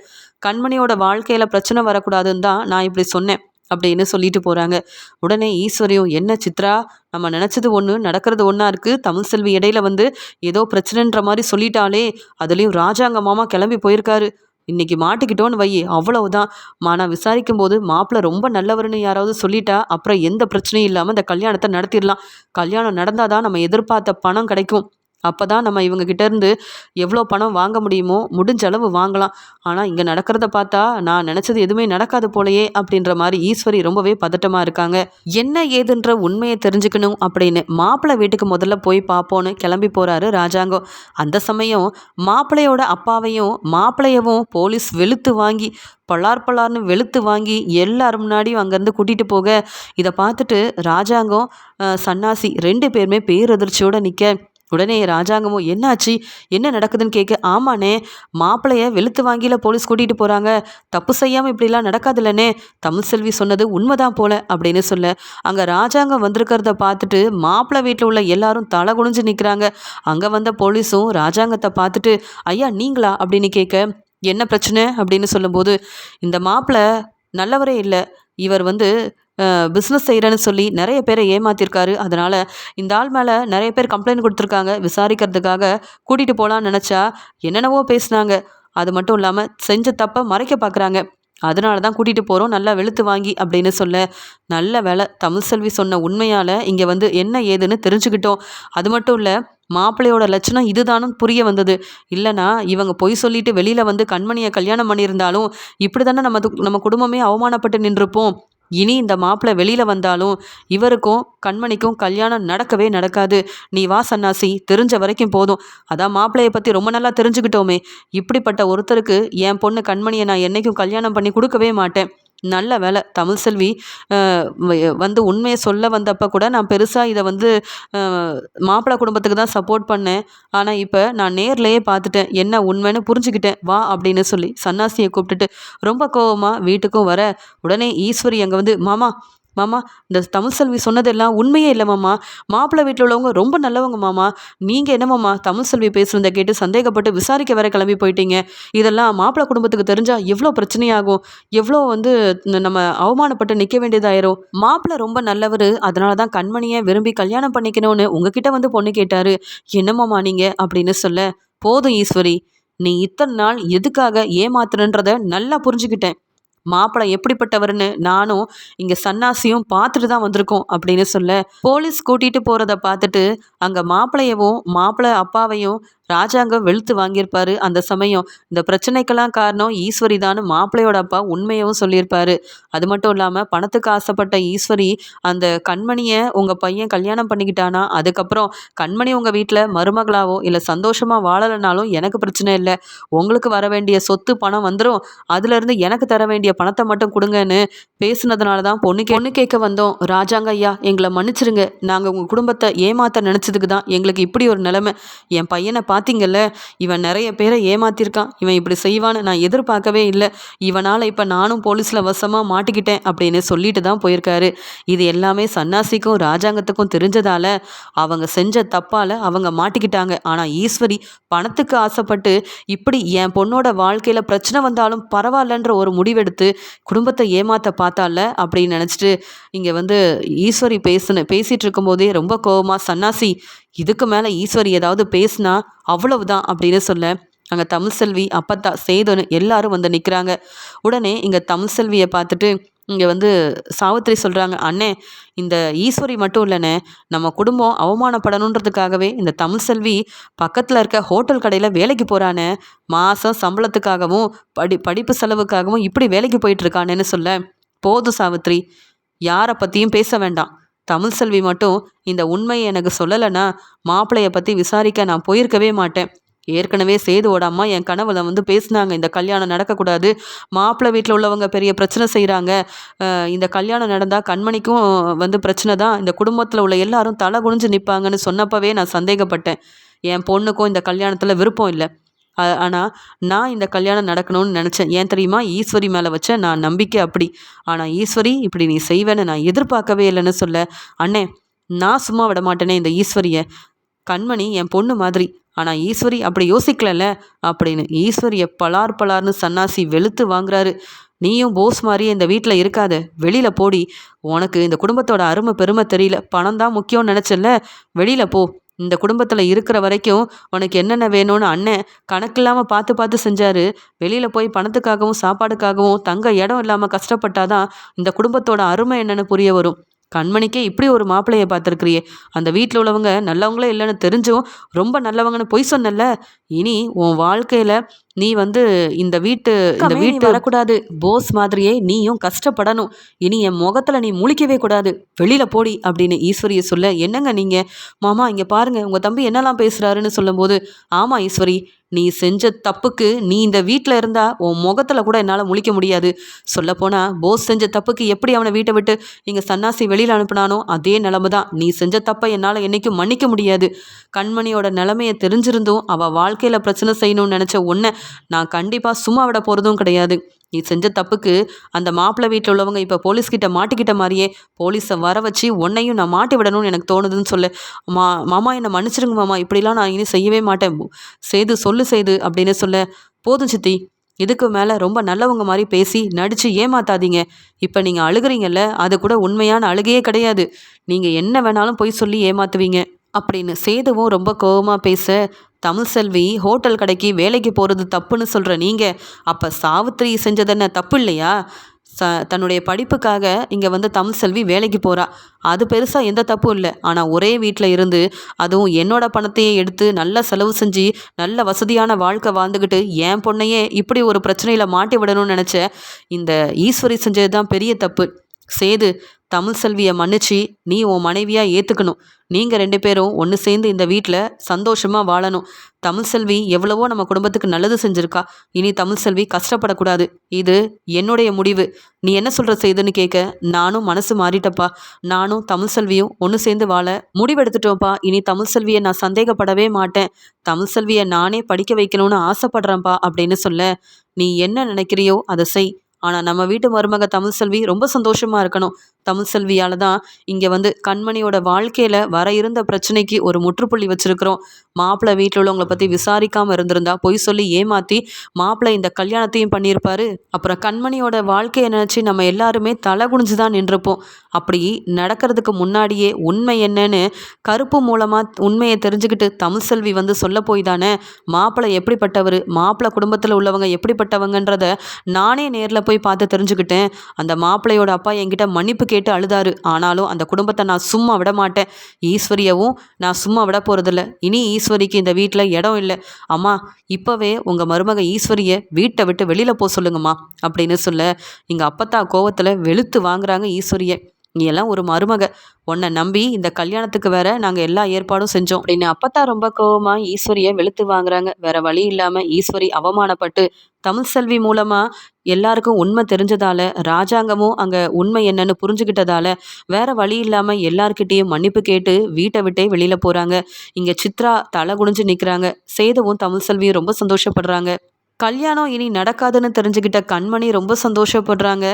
Speaker 1: கண்மணியோட வாழ்க்கையில் பிரச்சனை வரக்கூடாதுன்னு தான் நான் இப்படி சொன்னேன் அப்படின்னு சொல்லிட்டு போகிறாங்க. உடனே ஈஸ்வரியும், என்ன சித்ரா, நம்ம நினச்சது ஒன்று நடக்கிறது ஒன்றா இருக்குது. தமிழ்செல்வி இடையில வந்து ஏதோ பிரச்சனைன்ற மாதிரி சொல்லிட்டாலே, அதுலேயும் ராஜாங்க மாமா கிளம்பி போயிருக்காரு. இன்னைக்கு மாட்டிக்கிட்டோன்னு வை, அவ்வளவுதான். நான் விசாரிக்கும் போது மாப்பிள்ளை ரொம்ப நல்லவர்னு யாராவது சொல்லிட்டா அப்புறம் எந்த பிரச்சனையும் இல்லாமல் இந்த கல்யாணத்தை நடத்திடலாம். கல்யாணம் நடந்தால் தான் நம்ம எதிர்பார்த்த பணம் கிடைக்கும். அப்போ தான் நம்ம இவங்க கிட்டேருந்து எவ்வளோ பணம் வாங்க முடியுமோ முடிஞ்ச அளவு வாங்கலாம். ஆனால் இங்கே நடக்கிறத பார்த்தா நான் நினச்சது எதுவுமே நடக்காது போலையே அப்படின்ற மாதிரி ஈஸ்வரி ரொம்பவே பதட்டமாக இருக்காங்க. என்ன ஏதுன்ற உண்மையை தெரிஞ்சுக்கணும் அப்படின்னு மாப்பிள்ளை வீட்டுக்கு முதல்ல போய் பார்ப்போன்னு கிளம்பி போகிறாரு ராஜாங்கம். அந்த சமயம் மாப்பிள்ளையோட அப்பாவையும் மாப்பிள்ளையவும் போலீஸ் வெளுத்து வாங்கி பலார்னு வெளுத்து வாங்கி எல்லாரும் முன்னாடியும் அங்கேருந்து கூட்டிகிட்டு போக, இதை பார்த்துட்டு ராஜாங்கம் சன்னாசி 2 பேருமே பேரதிர்ச்சியோடு நிற்க, உடனே ராஜாங்கமும், என்னாச்சு, என்ன நடக்குதுன்னு கேட்க, ஆமாண்ணே, மாப்பிள்ளைய வெளுத்து வாங்கியில் போலீஸ் கூட்டிகிட்டு போகிறாங்க, தப்பு செய்யாமல் இப்படிலாம் நடக்காதுல்லண்ணே, தமிழ்செல்வி சொன்னது உண்மைதான் போல அப்படின்னு சொல்ல, அங்கே ராஜாங்கம் வந்திருக்கிறத பார்த்துட்டு மாப்பிள்ளை வீட்டில் உள்ள எல்லாரும் தலை குனிஞ்சு நிற்கிறாங்க. அங்கே வந்த போலீஸும் ராஜாங்கத்தை பார்த்துட்டு, ஐயா நீங்களா அப்படின்னு கேட்க, என்ன பிரச்சனை அப்படின்னு சொல்லும்போது, இந்த மாப்பிள்ளை நல்லவரே இல்லை, இவர் வந்து பிஸ்னஸ் செய்கிறேன்னு சொல்லி நிறைய பேரை ஏமாத்திருக்காரு. அதனால் இந்த ஆள் மேலே நிறைய பேர் கம்ப்ளைண்ட் கொடுத்துருக்காங்க. விசாரிக்கிறதுக்காக கூட்டிகிட்டு போகலான்னு நினச்சா என்னென்னவோ பேசுனாங்க. அது மட்டும் இல்லாமல் செஞ்ச தப்பை மறைக்க பார்க்குறாங்க. அதனால தான் கூட்டிகிட்டு போகிறோம், நல்லா வெளுத்து வாங்கி அப்படின்னு சொல்ல, நல்ல வேலை தமிழ்செல்வி சொன்ன உண்மையால் இங்கே வந்து என்ன ஏதுன்னு தெரிஞ்சுக்கிட்டோம். அது மட்டும் இல்லை, மாப்பிள்ளையோட லட்சணம் இதுதானும் புரிய வந்தது. இல்லைனா இவங்க பொய் சொல்லிட்டு வெளியில் வந்து கண்மணியை கல்யாணம் பண்ணியிருந்தாலும் இப்படி தானே நம்ம குடும்பமே அவமானப்பட்டு நின்றுப்போம். இனி இந்த மாப்பிள்ளை வெளியில் வந்தாலும் இவருக்கும் கண்மணிக்கும் கல்யாணம் நடக்கவே நடக்காது. நீ வா சன்னாசி, தெரிஞ்ச வரைக்கும் போதும். அதான் மாப்பிள்ளையை பற்றி ரொம்ப நல்லா தெரிஞ்சுக்கிட்டோமே. இப்படிப்பட்ட ஒருத்தருக்கு என் பொண்ணு கண்மணியை நான் என்றைக்கும் கல்யாணம் பண்ணி கொடுக்கவே மாட்டேன். நல்ல வேலை தமிழ்செல்வி வந்து உண்மையை சொல்ல வந்தப்போ கூட நான் பெருசாக இதை வந்து மாப்பிள்ளை குடும்பத்துக்கு தான் சப்போர்ட் பண்ணேன். ஆனால் இப்போ நான் நேர்லேயே பார்த்துட்டேன், என்ன உண்மைன்னு புரிஞ்சுக்கிட்டேன், வா அப்படின்னு சொல்லி சன்னாசியை கூப்பிட்டுட்டு ரொம்ப கோவமாக வீட்டுக்கும் வர, உடனே ஈஸ்வரி அங்கே வந்து மாமா மாமா இந்த தமிழ்செல்வி சொன்னதெல்லாம் உண்மையே இல்லை மாமா, மாப்பிள்ளை வீட்டில் உள்ளவங்க ரொம்ப நல்லவங்க மாமா, நீங்கள் என்ன மாமா தமிழ்செல்வி பேசுகிறத கேட்டு சந்தேகப்பட்டு விசாரிக்க வர கிளம்பி போயிட்டீங்க, இதெல்லாம் மாப்பிள்ளை குடும்பத்துக்கு தெரிஞ்சால் எவ்வளோ பிரச்சனையாகும், எவ்வளோ வந்து நம்ம அவமானப்பட்டு நிற்க வேண்டியதாயிரும், மாப்பிள்ளை ரொம்ப நல்லவர், அதனால தான் கண்மணியை விரும்பி கல்யாணம் பண்ணிக்கணும்னு உங்ககிட்ட வந்து பொண்ணு கேட்டாரு, என்னமாமா நீங்கள் அப்படின்னு சொல்ல, போதும் ஈஸ்வரி, நீ இத்தனை நாள் எதுக்காக ஏமாத்துறன்றத நல்லா புரிஞ்சுக்கிட்டேன், மாப்பிள்ளை எப்படிப்பட்டவர்னு நானும் இங்கே சன்னாசியும் பார்த்துட்டு தான் வந்திருக்கோம் அப்படின்னு சொல்ல, போலீஸ் கூட்டிகிட்டு போகிறத பார்த்துட்டு அங்கே மாப்பிள்ளையவும் மாப்பிள்ளை அப்பாவையும் ராஜாங்கம் வெளுத்து வாங்கியிருப்பாரு. அந்த சமயம் இந்த பிரச்சனைக்கெல்லாம் காரணம் ஈஸ்வரி தான் மாப்பிள்ளையோட அப்பா உண்மையவும் சொல்லியிருப்பாரு. அது மட்டும் இல்லாமல் பணத்துக்கு ஆசைப்பட்ட ஈஸ்வரி அந்த கண்மணியை உங்கள் பையன் கல்யாணம் பண்ணிக்கிட்டானா, அதுக்கப்புறம் கண்மணி உங்கள் வீட்டில் மருமகளாவோ இல்லை சந்தோஷமாக வாழலைனாலும் எனக்கு பிரச்சனை இல்லை, உங்களுக்கு வர வேண்டிய சொத்து பணம் வந்துடும், அதுலேருந்து எனக்கு தர வேண்டிய பணத்தை மட்டும் கொடுங்கன்னு பேசுனதுனால தான் பொண்ணு கேட்க வந்தோம். ராஜாங்க ஐயா எங்களை மன்னிச்சிருங்க, நாங்கள் உங்கள் குடும்பத்தை ஏமாத்த நினச்சதுக்கு தான் எங்களுக்கு இப்படி ஒரு நிலைமை, என் பையனை பார்த்தீங்கல்ல, இவன் நிறைய பேரை ஏமாத்திருக்கான், இவன் இப்படி செய்வான்னு நான் எதிர்பார்க்கவே இல்லை, இவனால் இப்போ நானும் போலீஸில் வசமாக மாட்டிக்கிட்டேன் அப்படின்னு சொல்லிட்டு தான் போயிருக்காரு. இது எல்லாமே சன்னாசிக்கும் ராஜாங்கத்துக்கும் தெரிஞ்சதால அவங்க செஞ்ச தப்பால் அவங்க மாட்டிக்கிட்டாங்க. ஆனால் ஈஸ்வரி பணத்துக்கு ஆசைப்பட்டு இப்படி என் பொண்ணோட வாழ்க்கையில் பிரச்சனை வந்தாலும் பரவாயில்லன்ற ஒரு முடிவெடுத்து குடும்பத்தை ஏமாற்ற பார்த்தால அப்படின்னு நினச்சிட்டு இங்கே வந்து ஈஸ்வரி பேசிகிட்டு இருக்கும்போதே ரொம்ப கோவமாக, சன்னாசி இதுக்கு மேலே ஈஸ்வரி ஏதாவது பேசுனா அவ்வளவுதான் அப்படின்னு சொல்ல, அங்கே தமிழ்செல்வி அப்பத்தா சேதுன்னு எல்லாரும் வந்து நிற்கிறாங்க. உடனே இங்கே தமிழ்செல்வியை பார்த்துட்டு இங்கே வந்து சாவித்திரி சொல்கிறாங்க, அண்ணே இந்த ஈஸ்வரி மட்டும் இல்லைண்ணே, நம்ம குடும்பம் அவமானப்படணுன்றதுக்காகவே இந்த தமிழ்செல்வி பக்கத்தில் இருக்க ஹோட்டல் கடையில் வேலைக்கு போகிறானே, மாதம் சம்பளத்துக்காகவும் படிப்பு செலவுக்காகவும் இப்படி வேலைக்கு போயிட்டுருக்கானேன்னு சொல்ல, போதும் சாவித்திரி, யாரை பற்றியும் பேச வேண்டாம், தமிழ்செல்வி மட்டும் இந்த உண்மையை எனக்கு சொல்லலைன்னா மாப்பிள்ளையை பற்றி விசாரிக்க நான் போயிருக்கவே மாட்டேன். ஏற்கனவே சேதுவோட அம்மா என் கனவுல வந்து பேசினாங்க, இந்த கல்யாணம் நடக்கக்கூடாது, மாப்பிள்ளை வீட்டில் உள்ளவங்க பெரிய பிரச்சனை செய்கிறாங்க, இந்த கல்யாணம் நடந்தால் கண்மணிக்கும் வந்து பிரச்சனை தான், இந்த குடும்பத்தில் உள்ள எல்லாரும் தலை குனிஞ்சு நிற்பாங்கன்னு சொன்னப்பவே நான் சந்தேகப்பட்டேன். என் பொண்ணுக்கும் இந்த கல்யாணத்தில் விருப்பம் இல்லை, ஆனால் நான் இந்த கல்யாணம் நடக்கணும்னு நினச்சேன். ஏன் தெரியுமா, ஈஸ்வரி மேலே வச்ச நான் நம்பிக்கை அப்படி, ஆனால் ஈஸ்வரி இப்படி நீ செய்வேன்னு நான் எதிர்பார்க்கவே இல்லைன்னு சொல்ல, அண்ணே நான் சும்மா விட மாட்டேனே இந்த ஈஸ்வரியை, கண்மணி என் பொண்ணு மாதிரி, ஆனால் ஈஸ்வரி அப்படி யோசிக்கலல்ல அப்படின்னு ஈஸ்வரியை பலார்னு சன்னாசி வெளுத்து வாங்குறாரு. நீயும் போஸ் மாதிரியே இந்த வீட்டில் இருக்காத, வெளியில் போடி, உனக்கு இந்த குடும்பத்தோட அருமை பெருமை தெரியல, பணம் தான் முக்கியம்னு நினச்சல, வெளியில் போ, இந்த குடும்பத்தில் இருக்கிற வரைக்கும் உனக்கு என்னென்ன வேணும்னு அண்ணன் கணக்கில்லாமல் பார்த்து செஞ்சார், வெளியில் போய் பணத்துக்காகவும் சாப்பாடுக்காகவும் தங்க இடம் இல்லாமல் கஷ்டப்பட்டாதான் இந்த குடும்பத்தோட அருமை என்னென்னு புரிய வரும். கண்மணிக்கே இப்படி ஒரு மாப்பிள்ளையை பார்த்துருக்குறியே, அந்த வீட்டில் உள்ளவங்க நல்லவங்களே இல்லைன்னு தெரிஞ்சும் ரொம்ப நல்லவங்கன்னு பொய் சொன்னல, இனி உன் வாழ்க்கையில் நீ வந்து இந்த வீட்டு வரக்கூடாது, போஸ் மாதிரியே நீயும் கஷ்டப்படணும், இனி என் முகத்தில் நீ முழிக்கவே கூடாது, வெளியில் போடி அப்படின்னு ஈஸ்வரியை சொல்ல, என்னங்க நீங்கள் மாமா இங்கே பாருங்கள் உங்கள் தம்பி என்னெல்லாம் பேசுகிறாருன்னு சொல்லும்போது, ஆமாம் ஈஸ்வரி, நீ செஞ்ச தப்புக்கு நீ இந்த வீட்டில் இருந்தால் உன் முகத்தில் கூட என்னால் முழிக்க முடியாது, சொல்லப்போனால் போஸ் செஞ்ச தப்புக்கு எப்படி அவனை வீட்டை விட்டு இங்கே சன்னாசி வெளியில் அனுப்பினானோ அதே நிலமை தான், நீ செஞ்ச தப்பை என்னால் என்றைக்கும் மன்னிக்க முடியாது, கண்மணியோட நிலைமையை தெரிஞ்சிருந்தும் அவள் வாழ்க்கையில் பிரச்சனை செய்யணும்னு நினச்ச உன்னை நான் கண்டிப்பாக சும்மா விட போகிறதும் கிடையாது, நீ செஞ்ச தப்புக்கு அந்த மாப்பிள்ளை வீட்டில் உள்ளவங்க இப்போ போலீஸ்கிட்ட மாட்டிக்கிட்ட மாதிரியே போலீஸை வர வச்சு உன்னையும் நான் மாட்டி விடணும்னு எனக்கு தோணுதுன்னு சொல்லு, மாமா என்னை மன்னிச்சிருங்க மாமா, இப்படிலாம் நான் இனி செய்யவே மாட்டேன், சேது அப்படின்னு சொல்ல, போதும் சித்தி, இதுக்கு மேலே ரொம்ப நல்லவங்க மாதிரி பேசி நடித்து ஏமாத்தாதீங்க, இப்போ நீங்கள் அழுகிறீங்கல்ல அது கூட உண்மையான அழுகையே கிடையாது, நீங்கள் என்ன வேணாலும் போய் சொல்லி ஏமாத்துவீங்க அப்படின்னு சேதுவும் ரொம்ப கோபமாக பேச, தமிழ்செல்வி ஹோட்டல் கடைக்கு வேலைக்கு போகிறது தப்புன்னு சொல்கிற நீங்கள், அப்போ சாவித்திரி செஞ்சது என்ன தப்பு இல்லையா, தன்னுடைய படிப்புக்காக இங்கே வந்து தமிழ்செல்வி வேலைக்கு போகிறா, அது பெருசாக எந்த தப்பும் இல்லை, ஆனால் ஒரே வீட்டில் இருந்து அதுவும் என்னோட பணத்தையே எடுத்து நல்லா செலவு செஞ்சு நல்ல வசதியான வாழ்க்கை வாழ்ந்துக்கிட்டு என் பொண்ணையே இப்படி ஒரு பிரச்சனையில் மாட்டி விடணும்னு நினச்ச இந்த ஈஸ்வரி செஞ்சது தான் பெரிய தப்பு, சேது, தமிழ் செல்வியை மன்னிச்சு நீ உன் மனைவியா ஏத்துக்கணும். நீங்க 2 பேரும் ஒன்று சேர்ந்து இந்த வீட்டில் சந்தோஷமா வாழணும். தமிழ் செல்வி எவ்வளவோ நம்ம குடும்பத்துக்கு நல்லது செஞ்சிருக்கா. இனி தமிழ் செல்வி கஷ்டப்படக்கூடாது. இது என்னுடைய முடிவு. நீ என்ன சொல்ற சேதுன்னு கேட்க, நானும் மனசு மாறிட்டப்பா. நானும் தமிழ் செல்வியும் ஒன்று சேர்ந்து வாழ முடிவெடுத்துட்டோம்ப்பா. இனி தமிழ் செல்வியை நான் சந்தேகப்படவே மாட்டேன். தமிழ் செல்வியை நானே படிக்க வைக்கணும்னு ஆசைப்படுறேன்ப்பா அப்படின்னு சொல்ல, நீ என்ன நினைக்கிறியோ அதை செய். ஆனால் நம்ம வீட்டு மருமக தமிழ் செல்வி ரொம்ப சந்தோஷமா இருக்கணும். தமிழ் செல்வியால் தான் இங்கே வந்து கண்மணியோட வாழ்க்கையில் வர இருந்த பிரச்சனைக்கு ஒரு முற்றுப்புள்ளி வச்சிருக்கிறோம். மாப்பிள்ளை வீட்டில் உள்ளவங்களை பற்றி விசாரிக்காமல் இருந்திருந்தா பொய் சொல்லி ஏமாற்றி மாப்பிள்ளை இந்த கல்யாணத்தையும் பண்ணியிருப்பாரு. அப்புறம் கண்மணியோட வாழ்க்கையை நினச்சி நம்ம எல்லாருமே தலை குனிஞ்சு தான் நின்றுப்போம். அப்படி நடக்கிறதுக்கு முன்னாடியே உண்மை என்னன்னு கருப்பு மூலமாக உண்மையை தெரிஞ்சுக்கிட்டு தமிழ் செல்வி வந்து சொல்ல போய் தானே மாப்பிள்ளை எப்படிப்பட்டவர், மாப்பிள்ளை குடும்பத்தில் உள்ளவங்க எப்படிப்பட்டவங்கன்றத நானே நேரில் போய் பார்த்து தெரிஞ்சுக்கிட்டேன். அந்த மாப்பிள்ளையோட அப்பா என்கிட்ட மன்னிப்பு கேட்டு அழுதாரு. ஆனாலும் அந்த குடும்பத்தை நான் சும்மா விட மாட்டேன். ஈஸ்வரியவும் நான் சும்மா விட போகிறதில்ல. இனி ஈஸ்வரிக்கு இந்த வீட்டில் இடம் இல்லை. அம்மா, இப்போவே உங்கள் மருமக ஈஸ்வரியை வீட்டை விட்டு வெளியில் போக சொல்லுங்கம்மா அப்படின்னு சொல்ல, எங்கள் அப்பத்தா கோவத்தில் வெளுத்து வாங்குறாங்க ஈஸ்வரியை. நீ எல்லாம் ஒரு மருமக, உன்னை நம்பி இந்த கல்யாணத்துக்கு வேற நாங்கள் எல்லா ஏற்பாடும் செஞ்சோம் அப்படின்னு அப்பத்தா ரொம்ப கோவமாக ஈஸ்வரியை வெளுத்து வாங்குறாங்க. வேற வழி இல்லாமல் ஈஸ்வரி அவமானப்பட்டு தமிழ் செல்வி மூலமாக எல்லாருக்கும் உண்மை தெரிஞ்சதால, ராஜாங்கமும் அங்கே உண்மை என்னன்னு புரிஞ்சுக்கிட்டதால வேற வழி இல்லாமல் எல்லார்கிட்டேயும் மன்னிப்பு கேட்டு வீட்டை விட்டே வெளியில் போகிறாங்க. இங்கே சித்ரா தலை குனிஞ்சு நிற்கிறாங்க. சேதுவும் தமிழ் செல்வியும் ரொம்ப சந்தோஷப்படுறாங்க. கல்யாணம் இனி நடக்காதுன்னு தெரிஞ்சுக்கிட்ட கண்மணி ரொம்ப சந்தோஷப்படுறாங்க.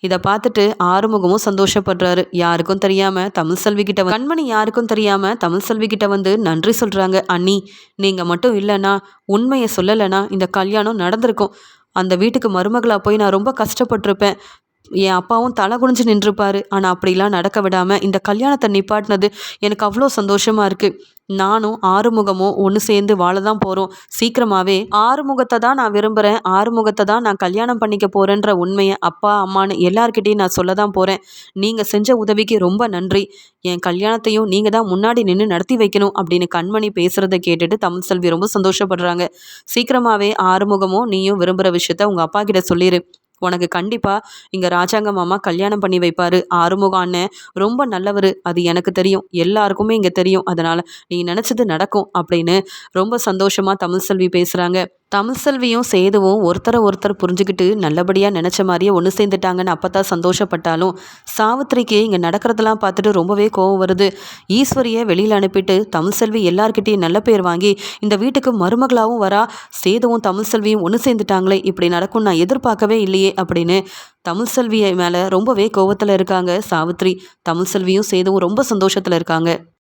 Speaker 1: இதை பார்த்துட்டு ஆறுமுகமும் சந்தோஷப்படுறாரு. யாருக்கும் தெரியாம தமிழ் செல்வி கிட்ட கண்மணி யாருக்கும் தெரியாம தமிழ் செல்வி கிட்ட வந்து நன்றி சொல்றாங்க. அண்ணி, நீங்க மட்டும் இல்லைன்னா, உண்மையை சொல்லலைன்னா இந்த கல்யாணம் நடந்திருக்கும். அந்த வீட்டுக்கு மருமகளா போய் நான் ரொம்ப கஷ்டப்பட்டிருப்பேன். என் அப்பாவும் தலை குனிஞ்சு நின்றுப்பாரு. ஆனால் அப்படிலாம் நடக்க விடாமல் இந்த கல்யாணத்தை நிப்பாட்டினது எனக்கு அவ்வளோ சந்தோஷமா இருக்கு. நானும் ஆறுமுகமும் ஒன்று சேர்ந்து வாழ தான் போகிறோம். சீக்கிரமாகவே ஆறுமுகத்தை தான் நான் விரும்புகிறேன், ஆறுமுகத்தை தான் நான் கல்யாணம் பண்ணிக்க போகிறேன்ற உண்மையை அப்பா அம்மான்னு எல்லார்கிட்டையும் நான் சொல்ல தான் போகிறேன். நீங்கள் செஞ்ச உதவிக்கு ரொம்ப நன்றி. என் கல்யாணத்தையும் நீங்கள் தான் முன்னாடி நின்று நடத்தி வைக்கணும் அப்படின்னு கண்மணி பேசுகிறத கேட்டுட்டு தமிழ் செல்வி ரொம்ப சந்தோஷப்படுறாங்க. சீக்கிரமாகவே ஆறுமுகமும் நீயும் விரும்புகிற விஷயத்த உங்கள் அப்பா கிட்ட சொல்லிடு. உனக்கு கண்டிப்பாக இங்கே ராஜாங்க மாமா கல்யாணம் பண்ணி வைப்பார். ஆறுமுகம் அண்ணன் ரொம்ப நல்லவர், அது எனக்கு தெரியும், எல்லாருக்குமே இங்கே தெரியும். அதனால் நீ நினச்சது நடக்கும் அப்படின்னு ரொம்ப சந்தோஷமாக தமிழ் செல்வி பேசுகிறாங்க. தமிழ் செல்வியும் சேதுவும் ஒருத்தரை ஒருத்தர் புரிஞ்சுக்கிட்டு நல்லபடியாக நினச்ச மாதிரியே ஒன்று சேர்ந்துட்டாங்கன்னு அப்போ தான் சந்தோஷப்பட்டாலும், சாவித்திரிக்கு இங்கே நடக்கிறதெல்லாம் பார்த்துட்டு ரொம்பவே கோவம் வருது. ஈஸ்வரியை வெளியில் அனுப்பிட்டு தமிழ் செல்வி எல்லார்கிட்டையும் நல்ல பேர் வாங்கி இந்த வீட்டுக்கு மருமகளாகவும் வரா. சேதுவும் தமிழ் செல்வியும் ஒன்று சேர்ந்துட்டாங்களே, இப்படி நடக்கும் நான் எதிர்பார்க்கவே இல்லையே அப்படின்னு தமிழ் செல்வியை மேலே ரொம்பவே கோவத்தில் இருக்காங்க சாவித்ரி. தமிழ் செல்வியும் சேதுவும் ரொம்ப சந்தோஷத்தில் இருக்காங்க.